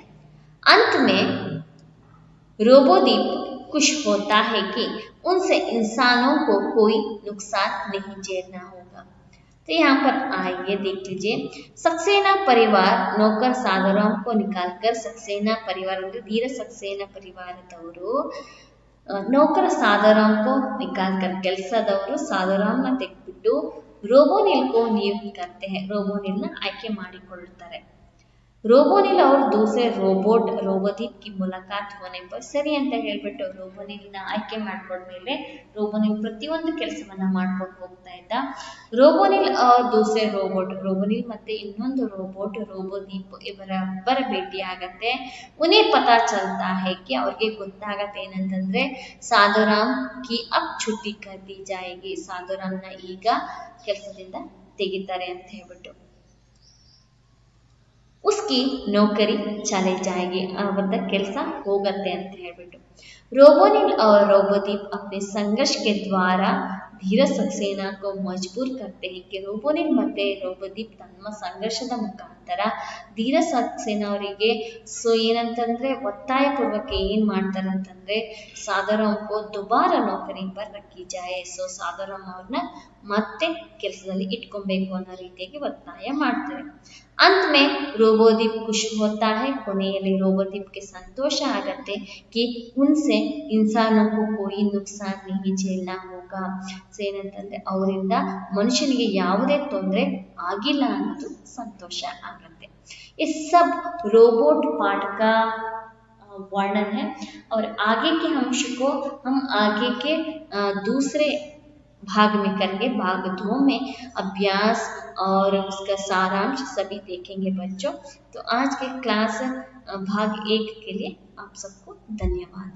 अंत में रोबोदीप खुश होता है कि उनसे इंसानों को कोई नुकसान नहीं झेलना होगा. तो यहाँ पर आइए देख लीजिए. सक्सेना परिवार नौकर साधुराम को निकालकर सक्सेना परिवार धीर सक्सेना परिवारದವರು ನೌಕರ ಸಾಧುರಾಮ್ ಕೋ ನಿಕಾಲ್ಕರ್ ಕೆಲಸದವರು ಸಾಧುರಾಮ್ನ ತೆಗೆದುಬಿಟ್ಟು ರೋಬೋನಿಲ್ ಕೋ ನಿಯುಕ್ತ ಕರ್ತೆ ಹೈ ರೋಬೋನಿಲ್ನ ಆಯ್ಕೆ ಮಾಡಿಕೊಳ್ಳುತ್ತಾರೆ. ರೋಬೋನಿಲ್ और दूसरे ರೋಬೋಟ್ ರೋಬೋದೀಪ್ की मुलाकात होने पर ಸರಿ ಅಂತ ಹೇಳ್ಬಿಟ್ಟು ರೋಬೋನಿಲ್ನ ಆಯ್ಕೆ ಮಾಡ್ಕೊಂಡ್ಮೇಲೆ ರೋಬೋನಿಲ್ ಪ್ರತಿಯೊಂದು ಕೆಲಸವನ್ನ ಮಾಡ್ಕೊಂಡು ಹೋಗ್ತಾ ಇದ್ದ. ರೋಬೋನಿಲ್ और दूसरे ರೋಬೋನಿಲ್ ಮತ್ತೆ ಇನ್ನೊಂದು ರೋಬೋಟ್ ರೋಬೋದೀಪ್ ಇವರ ಭೇಟಿ ಆಗತ್ತೆ. उन्हें पता चलता है कि ಅವ್ರಿಗೆ ಗೊತ್ತಾಗತ್ತೆ ಏನಂತಂದ್ರೆ ಸಾಧುರಾಮ್ ಕಿ ಅಬ್ छुट्टी कर दी जाएगी, ಸಾಧುರಾಮ್ನ ಈಗ ಕೆಲಸದಿಂದ ತೆಗಿತಾರೆ ಅಂತ ಹೇಳ್ಬಿಟ್ಟು. उसकी नौकरी चले जाएगी, ಅವರ ಕೆಲಸ ಹೋಗತ್ತೆ ಅಂತ ಹೇಳ್ಬಿಟ್ಟು. रोबोनिल और रोबोदीप अपने संघर्ष के द्वारा धीरज सक्सेना को मजबूर करते हैं कि रोबोनिल ಮತ್ತೆ ರೋಬೋದೀಪ್ ತಮ್ಮ ಸಂಘರ್ಷದ ಮುಖಾಂತರ ಧೀರಜ್ ಸಕ್ಸೇನಾ ಅವರಿಗೆ ಏನಂತಂದ್ರೆ ಒತ್ತಾಯ ಪೂರ್ವಕ ಏನ್ ಮಾಡ್ತಾರೆ ಅಂತಂದ್ರೆ ಸಾಧಾರಾಮ್ ಕೋ ದುಬಾರ ನೌಕರಿ ಪರ್ ರಖಿ ಜಾಯೆ, ಸೊ ಸಾಧಾರಾಮ್ ಅವ್ರನ್ನ ಮತ್ತೆ ಕೆಲಸದಲ್ಲಿ ಇಟ್ಕೊಬೇಕು ಅನ್ನೋ ರೀತಿಯಾಗಿ ಒತ್ತಾಯ ಮಾಡ್ತಾರೆ. अंत में रोबोदीप खुश होता है, ಕೊನೆಯಲ್ಲಿ ರೋಬೋದೀಪ್ಗೆ ಸಂತೋಷ ಆಗತ್ತೆ कि उनसे इंसानों को कोई नुकसान नहीं झेलना होगा, ಏನಂತಂದ್ರೆ ಅವರಿಂದ ಮನುಷ್ಯನಿಗೆ ಯಾವುದೇ ತೊಂದರೆ ಆಗಿಲ್ಲ ಅನ್ನೋದು ಸಂತೋಷ ಆಗತ್ತೆ. ये सब रोबोट पाठ का वर्णन है और आगे के अंश को हम आगे के दूसरे भाग में करेंगे. भाग 2 में अभ्यास और उसका सारांश सभी देखेंगे बच्चों. तो आज के क्लास भाग 1 के लिए आप सबको धन्यवाद.